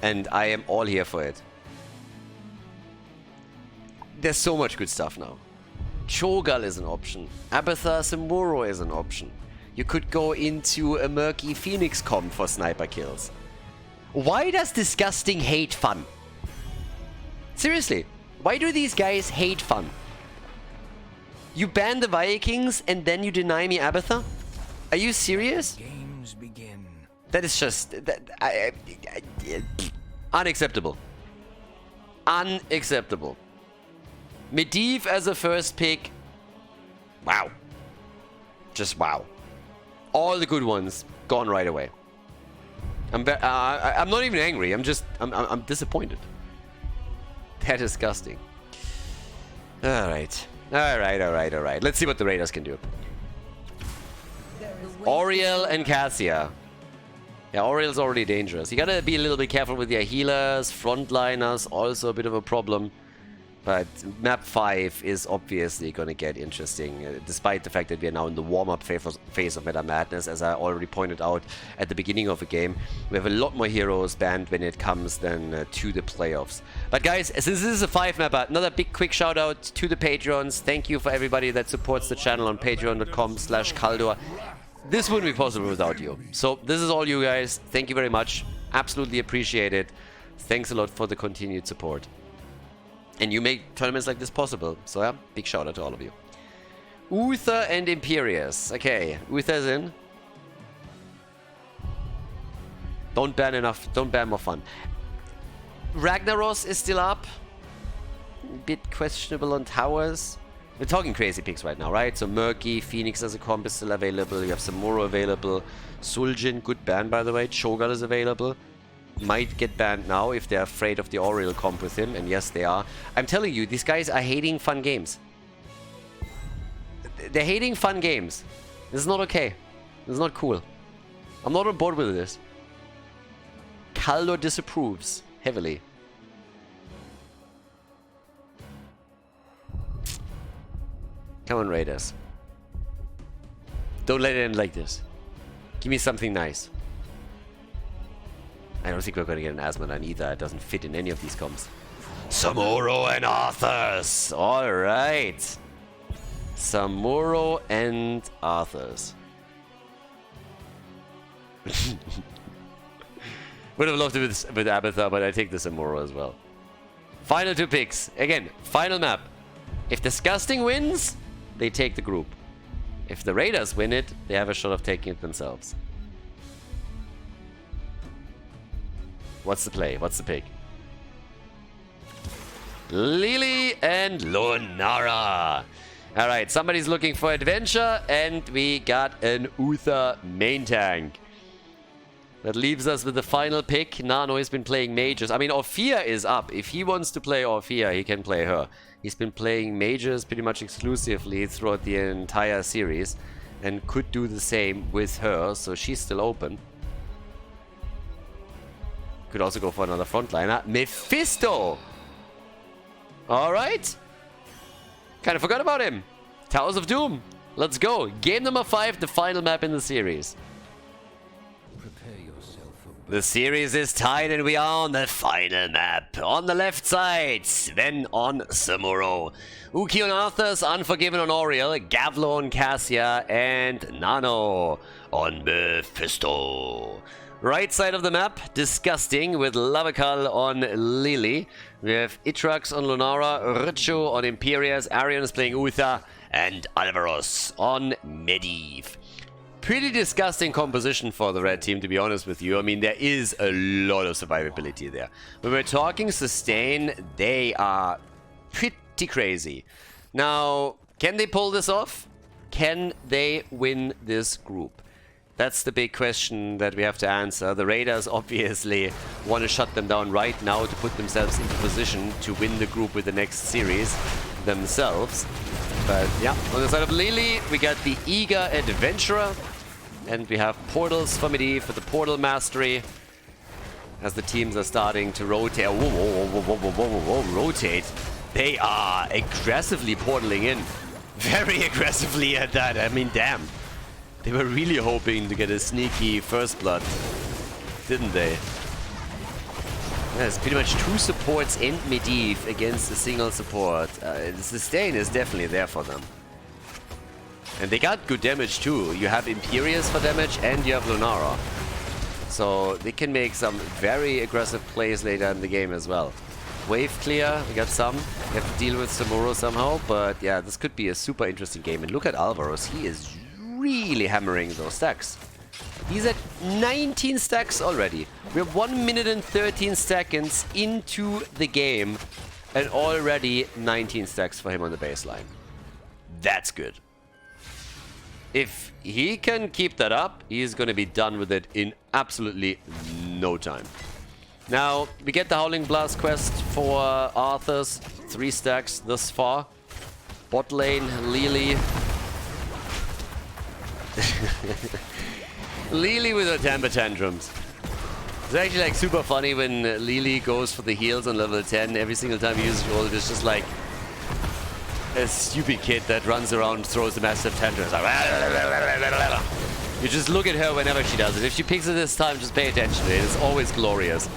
And I am all here for it. There's so much good stuff now. Cho'Gall is an option. Abatha Samuro is an option. You could go into a murky Phoenix comp for sniper kills. Why does Disgusting hate fun? Seriously, why do these guys hate fun? You ban the Vikings and then you deny me Abatha? Are you serious? Games begin. That is just... unacceptable. Unacceptable. Medivh as a first pick. Wow. Just wow. All the good ones gone right away. I'm not even angry. I'm disappointed. They're disgusting. Alright. Alright. Let's see what the Raiders can do. Oriel and Cassia. Yeah, Oriel's already dangerous. You gotta be a little bit careful with your healers, frontliners, also a bit of a problem. But map 5 is obviously gonna get interesting, despite the fact that we are now in the warm-up phase of Meta Madness, as I already pointed out at the beginning of the game. We have a lot more heroes banned when it comes then to the playoffs. But guys, since this is a 5-mapper, another big quick shout out to the Patreons. Thank you for everybody that supports the channel on patreon.com/Khaldor. This wouldn't be possible without you. So this is all you guys. Thank you very much. Absolutely appreciate it. Thanks a lot for the continued support. And you make tournaments like this possible. So yeah, big shout out to all of you. Uther and Imperius. Okay, Uther's in. Don't ban enough. Don't ban more fun. Ragnaros is still up. A bit questionable on towers. We're talking crazy picks right now, right? So Murky, Phoenix as a comp is still available. You have Samuro available. Suljin, good ban by the way. Cho'Gall is available. Might get banned now if they're afraid of the Oriel comp with him. And yes, they are. I'm telling you, these guys are hating fun games. They're hating fun games. This is not okay. This is not cool. I'm not on board with this. Khaldor disapproves heavily. Come on, Raiders. Don't let it end like this. Give me something nice. I don't think we're going to get an Asmodan either. It doesn't fit in any of these comps. Samuro and Arthurs. Alright. Samuro and Arthurs. Would have loved it with Abatha, but I take the Samuro as well. Final two picks. Again, final map. If Disgusting wins, they take the group. If the Raiders win it, they have a shot of taking it themselves. What's the play? What's the pick? Lily and Lunara. Alright, somebody's looking for adventure, and we got an Uther main tank. That leaves us with the final pick. Nano has been playing mages. I mean, Orphea is up. If he wants to play Orphea, he can play her. He's been playing mages pretty much exclusively throughout the entire series, and could do the same with her, so she's still open. Could also go for another frontliner. Mephisto! Alright. Kind of forgot about him. Towers of Doom. Let's go. Game number 5, the final map in the series. The series is tied and we are on the final map. On the left side, Sven on Samuro. Uki on Arthurs, Unforgiven on Oriel, Gavlo on Cassia, and Nano on Mephisto. Right side of the map, Disgusting with Lavakal on Lily. We have Itrax on Lunara, Richo on Imperius, Arion is playing Uther, and Alvaros on Medivh. Pretty disgusting composition for the red team, to be honest with you. I mean, there is a lot of survivability there. When we're talking sustain, they are pretty crazy. Now, can they pull this off? Can they win this group? That's the big question that we have to answer. The Raiders obviously want to shut them down right now to put themselves into position to win the group with the next series themselves. But yeah, on the side of Lily, we got the Eager Adventurer. And we have portals for Medivh for the portal mastery. As the teams are starting to rotate. Rotate. They are aggressively portaling in. Very aggressively at that. I mean, damn. They were really hoping to get a sneaky first blood, didn't they? Yeah, it's pretty much 2 supports and Medivh against a single support. The sustain is definitely there for them. And they got good damage too. You have Imperius for damage and you have Lunara. So they can make some very aggressive plays later in the game as well. Wave clear, we got some. We have to deal with Samuro somehow, but yeah, this could be a super interesting game. And look at Alvaros, he is really hammering those stacks. He's at 19 stacks already. We're 1 minute and 13 seconds into the game and already 19 stacks for him on the baseline. That's good. If he can keep that up, he's going to be done with it in absolutely no time. Now, we get the Howling Blast quest for Arthur's. 3 stacks thus far. Bot lane, Lily. Lily with her temper tantrums. It's actually like super funny when Lily goes for the heals on level 10. Every single time he uses ult, it's just like a stupid kid that runs around, throws the massive tantrums. Like, you just look at her whenever she does it. If she picks it this time, just pay attention to it. It's always glorious.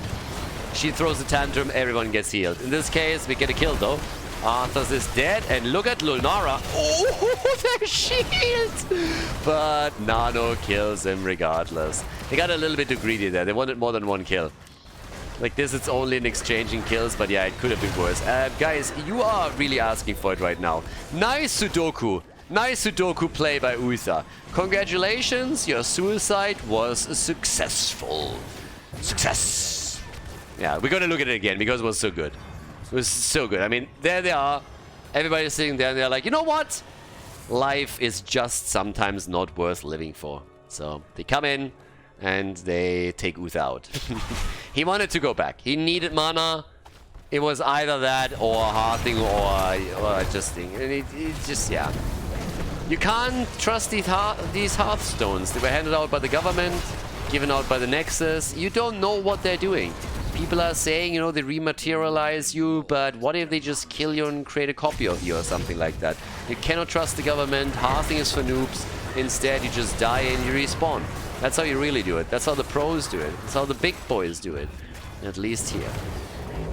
She throws a tantrum, everyone gets healed. In this case, we get a kill though. Arthur's is dead, and look at Lunara. Oh, the shield! But Nano kills him regardless. They got a little bit too greedy there. They wanted more than 1 kill. Like this, it's only an exchanging kills, but yeah, it could have been worse. Guys, you are really asking for it right now. Nice Sudoku. Nice Sudoku play by Uther. Congratulations, your suicide was successful. Success! Yeah, we're gonna look at it again because it was so good. It was so good. I mean, there they are. Everybody's sitting there and they're like, you know what? Life is just sometimes not worth living for. So they come in and they take Uther out. He wanted to go back. He needed mana. It was either that or Hearthing or just thing. And it just, yeah. You can't trust these Hearthstones. They were handed out by the government, given out by the Nexus. You don't know what they're doing. People are saying, you know, they rematerialize you, but what if they just kill you and create a copy of you or something like that? You cannot trust the government. Hearthing is for noobs. Instead, you just die and you respawn. That's how you really do it. That's how the pros do it. That's how the big boys do it. At least here.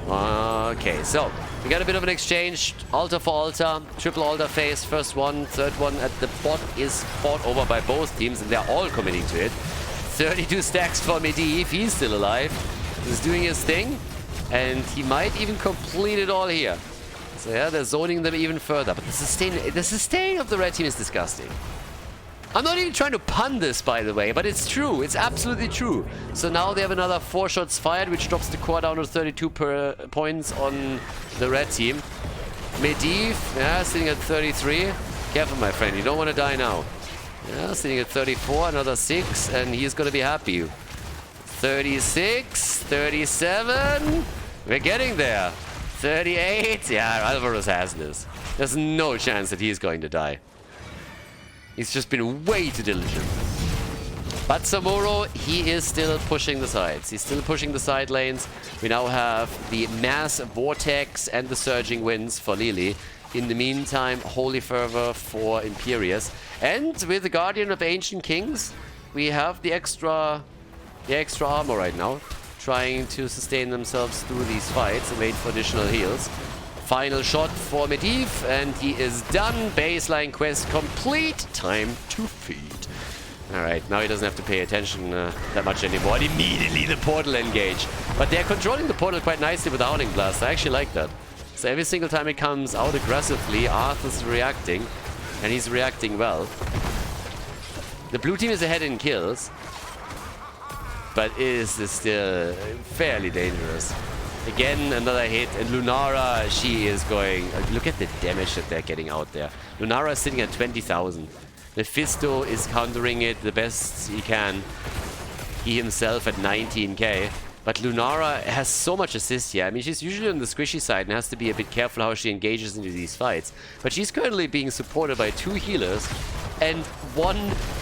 Okay, so we got a bit of an exchange. Altar for altar. Triple altar phase. First one, third one at the bot is fought over by both teams, and they're all committing to it. 32 stacks for Medivh. He's still alive. He's doing his thing, and he might even complete it all here. So yeah, they're zoning them even further. But the sustain of the red team is disgusting. I'm not even trying to pun this, by the way, but it's true. It's absolutely true. So now they have another 4 shots fired, which drops the core down to 32 points on the red team. Medivh, yeah, sitting at 33. Careful, my friend. You don't want to die now. Yeah, sitting at 34, another 6, and he's going to be happy. 36, 37. We're getting there. 38. Yeah, Alvaros has this. There's no chance that he's going to die. He's just been way too diligent. But Samuro, he is still pushing the sides. He's still pushing the side lanes. We now have the Mass Vortex and the Surging Winds for Lily. In the meantime, Holy Fervor for Imperius. And with the Guardian of Ancient Kings, we have the extra armor right now, trying to sustain themselves through these fights and wait for additional heals. Final shot for Medivh, and he is done. Baseline quest complete. Time to feed. Alright, now he doesn't have to pay attention that much anymore. And immediately the portal engage. But they're controlling the portal quite nicely with the Howling Blast. I actually like that. So every single time it comes out aggressively, Arthur's reacting. And he's reacting well. The blue team is ahead in kills. But is still fairly dangerous. Again, another hit, and Lunara, she is going... Look at the damage that they're getting out there. Lunara is sitting at 20,000. Mephisto is countering it the best he can. He himself at 19k. But Lunara has so much assist here. I mean, she's usually on the squishy side and has to be a bit careful how she engages into these fights. But she's currently being supported by 2 healers and 1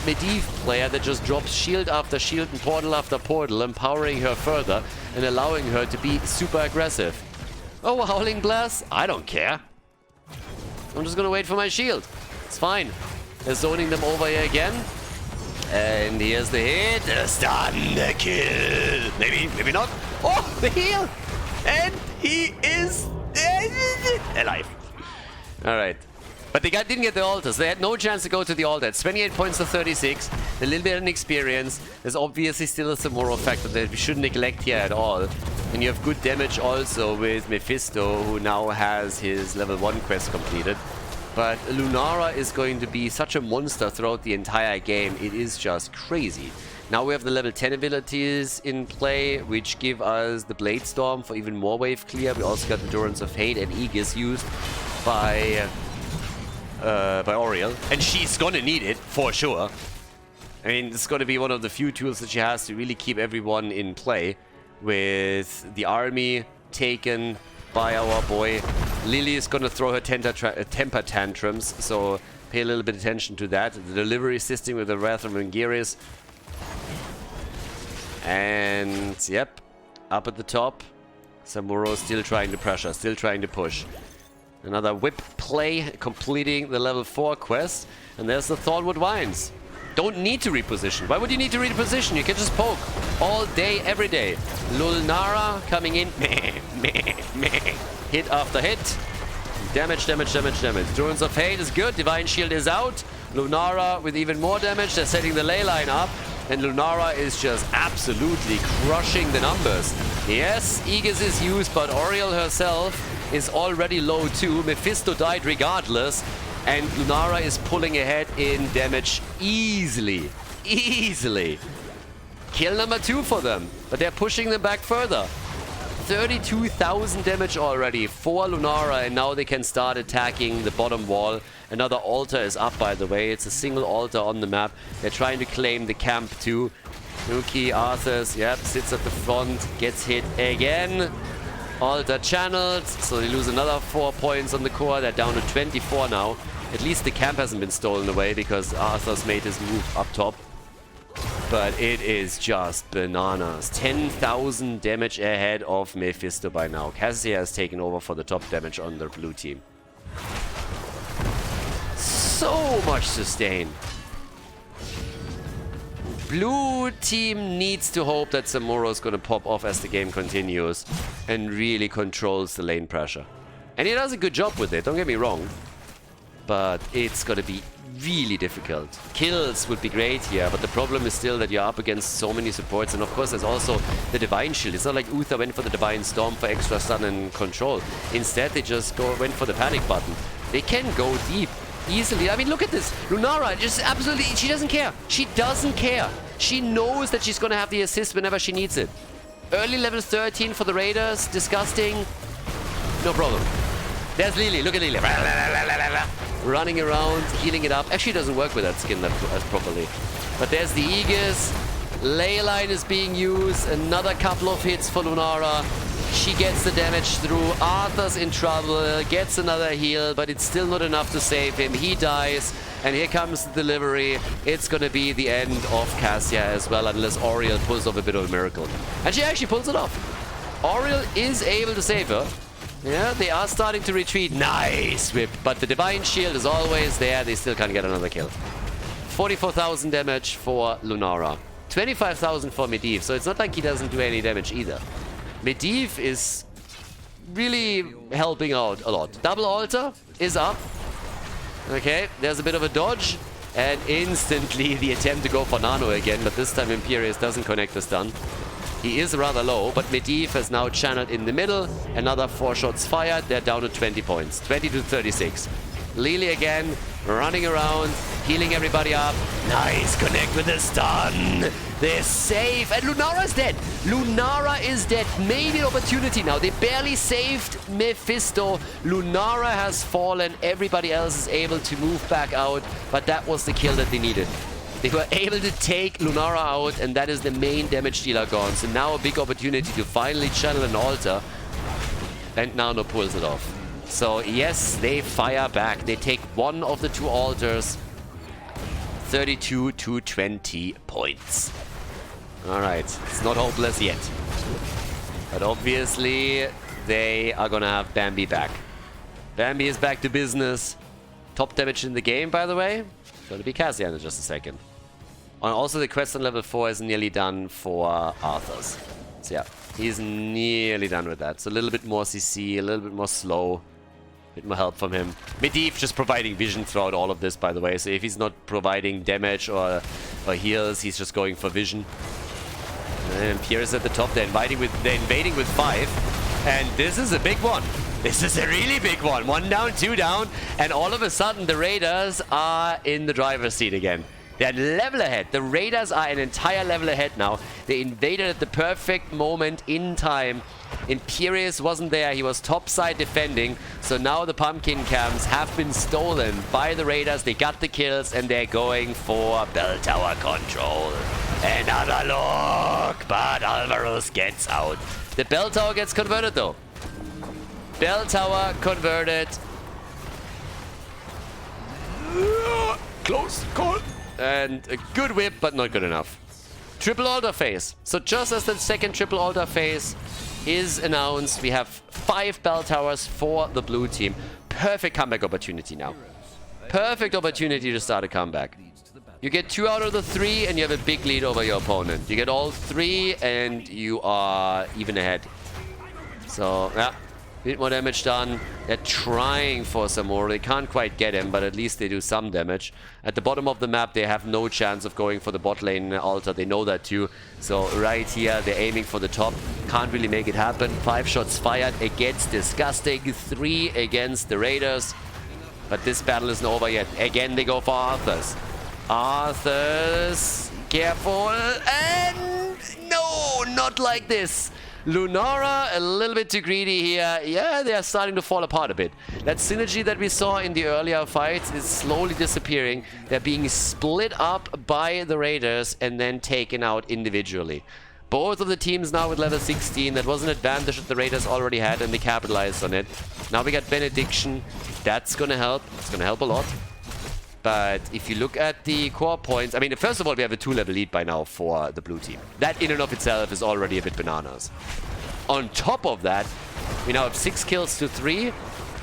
Medivh player that just drops shield after shield and portal after portal, empowering her further and allowing her to be super aggressive. Oh, Howling Blast? I don't care. I'm just gonna wait for my shield. It's fine. They're zoning them over here again. And here's the hit, the stun, the kill. Maybe, maybe not. Oh, the heal! And he is alive. Alright. But they didn't get the altars. They had no chance to go to the altar. It's 28 points to 36. A little bit of inexperience. There's obviously still a Samuro factor that we shouldn't neglect here at all. And you have good damage also with Mephisto, who now has his level 1 quest completed. But Lunara is going to be such a monster throughout the entire game. It is just crazy. Now we have the level 10 abilities in play, which give us the Blade Storm for even more wave clear. We also got Endurance of Hate and Aegis used by Oriel. And she's gonna need it, for sure. I mean, it's gonna be one of the few tools that she has to really keep everyone in play. With the army taken by our boy. Lily is gonna throw her temper tantrums, so pay a little bit attention to that. The delivery system with the Wrath of Mangiris. And yep, up at the top, Samuro still trying to pressure, still trying to push. Another whip play, completing the level 4 quest. And there's the Thornwood Vines. Don't need to reposition. Why would you need to reposition? You can just poke all day, every day. Lunara coming in. Hit after hit. Damage, damage, damage, damage. Endurance of Hate is good. Divine Shield is out. Lunara with even more damage. They're setting the ley line up. And Lunara is just absolutely crushing the numbers. Yes, Aegis is used, but Oriel herself is already low too. Mephisto died regardless. And Lunara is pulling ahead in damage easily. Easily. Kill number 2 for them. But they're pushing them back further. 32,000 damage already for Lunara, and now they can start attacking the bottom wall. Another altar is up, by the way. It's a single altar on the map. They're trying to claim the camp too. Nuki, Arthas, yep, sits at the front, gets hit again. Altar channeled, so they lose another 4 points on the core. They're down to 24 now. At least the camp hasn't been stolen away because Arthas made his move up top. But it is just bananas. 10,000 damage ahead of Mephisto by now. Cassia has taken over for the top damage on the blue team. So much sustain. Blue team needs to hope that Samuro is going to pop off as the game continues and really controls the lane pressure. And he does a good job with it, don't get me wrong. But it's going to be really difficult. Kills would be great here, but the problem is still that you're up against so many supports. And of course there's also the Divine Shield. It's not like Uther went for the Divine Storm for extra stun and control. Instead they just went for the panic button. They can go deep easily. I mean, look at this. Lunara just absolutely, she doesn't care. She doesn't care. She knows that she's going to have the assist whenever she needs it. Early level 13 for the Raiders. Disgusting. No problem. There's Lily. Look at Lily. Running around, healing it up. Actually, it doesn't work with that skin as properly. But there's the Aegis. Ley line is being used. Another couple of hits for Lunara. She gets the damage through. Arthur's in trouble. Gets another heal, but it's still not enough to save him. He dies. And here comes the delivery. It's going to be the end of Cassia as well, unless Oriel pulls off a bit of a miracle. And she actually pulls it off. Oriel is able to save her. Yeah, they are starting to retreat. Nice whip. But the Divine Shield is always there. They still can't get another kill. 44,000 damage for Lunara. 25,000 for Medivh. So it's not like he doesn't do any damage either. Medivh is really helping out a lot. Double altar is up. Okay, there's a bit of a dodge. And instantly the attempt to go for Nano again. But this time Imperius doesn't connect the stun. He is rather low, but Medivh has now channeled in the middle. Another 4 shots fired. They're down to 20 points. 20 to 36. Lily again, running around, healing everybody up. Nice connect with the stun. They're safe. And Lunara's dead. Lunara is dead. Maybe an opportunity now. They barely saved Mephisto. Lunara has fallen. Everybody else is able to move back out. But that was the kill that they needed. They were able to take Lunara out, and that is the main damage dealer gone. So now a big opportunity to finally channel an altar. And Nano pulls it off. So yes, they fire back. They take one of the two altars. 32 to 20 points. Alright, it's not hopeless yet. But obviously, they are gonna have Bambi back. Bambi is back to business. Top damage in the game, by the way. Gonna be Cassian in just a second. And also, the quest on level 4 is nearly done for Arthur's. So yeah, he's nearly done with that. So a little bit more CC, a little bit more slow. A bit more help from him. Medivh just providing vision throughout all of this, by the way. So if he's not providing damage or heals, he's just going for vision. And Pierce at the top. They're invading with 5. And this is a big one. This is a really big one. 1 down, 2 down. And all of a sudden, the Raiders are in the driver's seat again. They're level ahead. The Raiders are an entire level ahead now. They invaded at the perfect moment in time. Imperius wasn't there. He was topside defending. So now the pumpkin camps have been stolen by the Raiders. They got the kills and they're going for bell tower control. Another look, but Alvarez gets out. The bell tower gets converted though. Bell tower converted. Close call. And a good whip, but not good enough. Triple altar phase. So just as the second triple altar phase is announced, we have 5 bell towers for the blue team. Perfect comeback opportunity now. Perfect opportunity to start a comeback. You get 2 out of the 3 and you have a big lead over your opponent. You get all 3 and you are even ahead. So, yeah. Bit more damage done. They're trying for some more. They can't quite get him, but at least they do some damage. At the bottom of the map, they have no chance of going for the bot lane altar. They know that too. So right here, they're aiming for the top. Can't really make it happen. 5 shots fired. It gets disgusting. 3 against the Raiders. But this battle isn't over yet. Again, they go for Arthur's. Arthur's. Careful. And no, not like this. Lunara, a little bit too greedy here. Yeah, they are starting to fall apart a bit. That synergy that we saw in the earlier fights is slowly disappearing. They're being split up by the Raiders and then taken out individually. Both of the teams now with level 16. That was an advantage that the Raiders already had and they capitalized on it. Now we got Benediction. That's gonna help. It's gonna help a lot. But if you look at the core points, I mean, first of all, we have a 2-level lead by now for the blue team. That in and of itself is already a bit bananas. On top of that, we now have 6 kills to 3,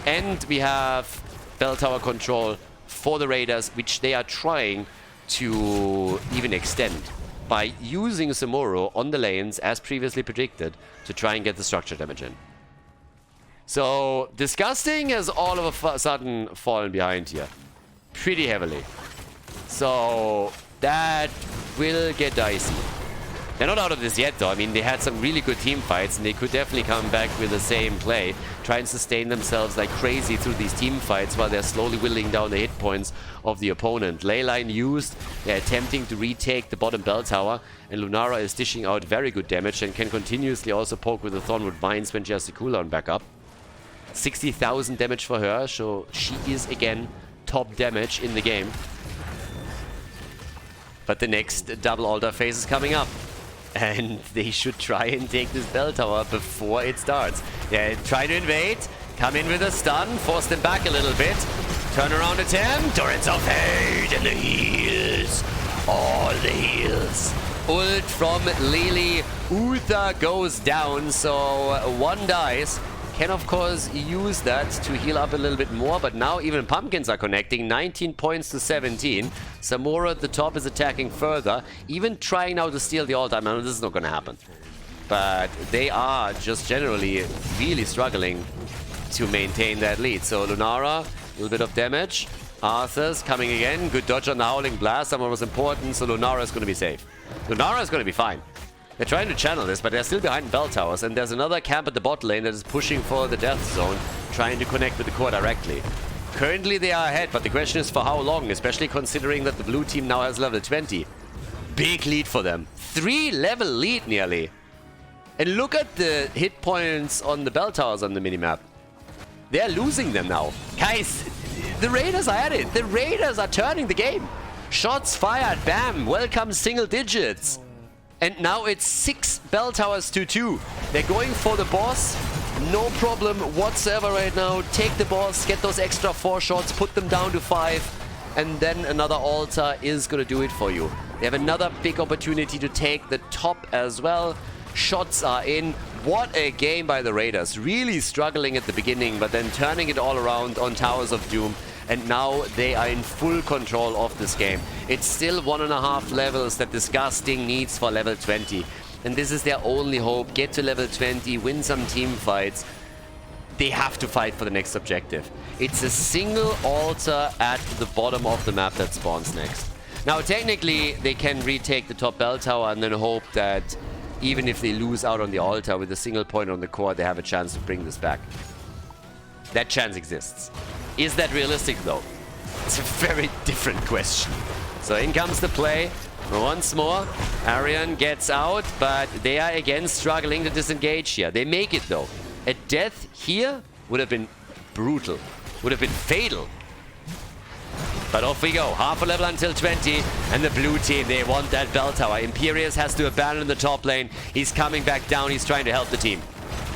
and we have bell tower control for the Raiders, which they are trying to even extend by using Samuro on the lanes, as previously predicted, to try and get the structure damage in. So, Disgusting has all of a sudden fallen behind here. Pretty heavily. So that will get dicey. They're not out of this yet though. I mean, they had some really good team fights and they could definitely come back with the same play. Try and sustain themselves like crazy through these team fights while they're slowly whittling down the hit points of the opponent. Leyline used. They're attempting to retake the bottom bell tower, and Lunara is dishing out very good damage and can continuously also poke with the Thornwood Vines when she has the cooldown back up. 60,000 damage for her, so she is again top damage in the game. But the next double altar phase is coming up. And they should try and take this bell tower before it starts. Yeah, try to invade, come in with a stun, force them back a little bit. Turn around attempt, Torrents of Hate, and the heals. All the heals. Ult from Lily. Uther goes down, so 1 dies. Can of course use that to heal up a little bit more, but now even pumpkins are connecting. 19 points to 17. Samura at the top is attacking further, even trying now to steal the altar. I mean, this is not going to happen, but they are just generally really struggling to maintain that lead. So Lunara, a little bit of damage. Arthur's coming again. Good dodge on the Howling Blast. Someone was important, so Lunara is going to be safe. Lunara is going to be fine. They're trying to channel this, but they're still behind bell towers, and there's another camp at the bot lane that is pushing for the death zone, trying to connect with the core directly. Currently they are ahead, but the question is for how long, especially considering that the blue team now has level 20. big lead for them. 3-level lead nearly. And look at the hit points on the bell towers on the minimap. They're losing them now. Guys, the Raiders are at it. The Raiders are turning the game. Shots fired, bam, welcome single digits. And now it's 6 bell towers to 2. They're going for the boss. No problem whatsoever right now. Take the boss, get those extra 4 shots, put them down to 5. And then another altar is going to do it for you. They have another big opportunity to take the top as well. Shots are in. What a game by the Raiders. Really struggling at the beginning, but then turning it all around on Towers of Doom. And now they are in full control of this game. It's still 1.5 levels that Disgusting needs for level 20. And this is their only hope. Get to level 20, win some team fights. They have to fight for the next objective. It's a single altar at the bottom of the map that spawns next. Now, technically, they can retake the top bell tower and then hope that even if they lose out on the altar with a single point on the core, they have a chance to bring this back. That chance exists. Is that realistic, though? It's a very different question. So in comes the play. Once more, Arian gets out, but they are again struggling to disengage here. They make it, though. A death here would have been brutal. Would have been fatal. But off we go. Half a level until 20. And the blue team, they want that bell tower. Imperius has to abandon the top lane. He's coming back down. He's trying to help the team.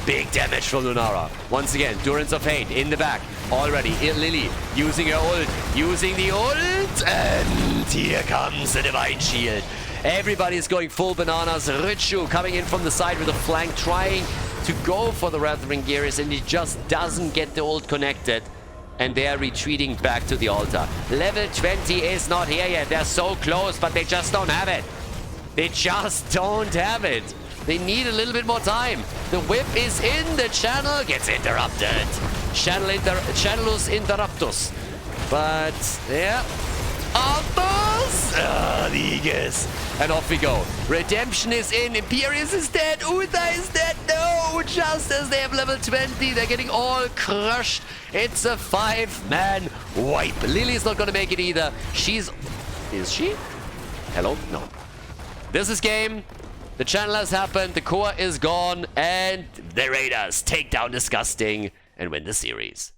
Big damage from Lunara. Once again, Durance of Hate in the back. Already, Lily using her ult. Using the ult. And here comes the Divine Shield. Everybody's going full bananas. Richu coming in from the side with a flank, trying to go for the Wrath of Ringerius, and he just doesn't get the ult connected. And they are retreating back to the altar. Level 20 is not here yet. They're so close, but they just don't have it. They just don't have it. They need a little bit more time. The whip is in. The channel gets interrupted. Channelus interruptus. But, yeah. Altos! The Aegis. And off we go. Redemption is in. Imperius is dead. Uta is dead. No! Just as they have level 20, they're getting all crushed. It's a 5-man wipe. Lily's not going to make it either. Is she? Hello? No. This is game. The channel has happened. The core is gone. And the Raiders take down Disgusting and win the series.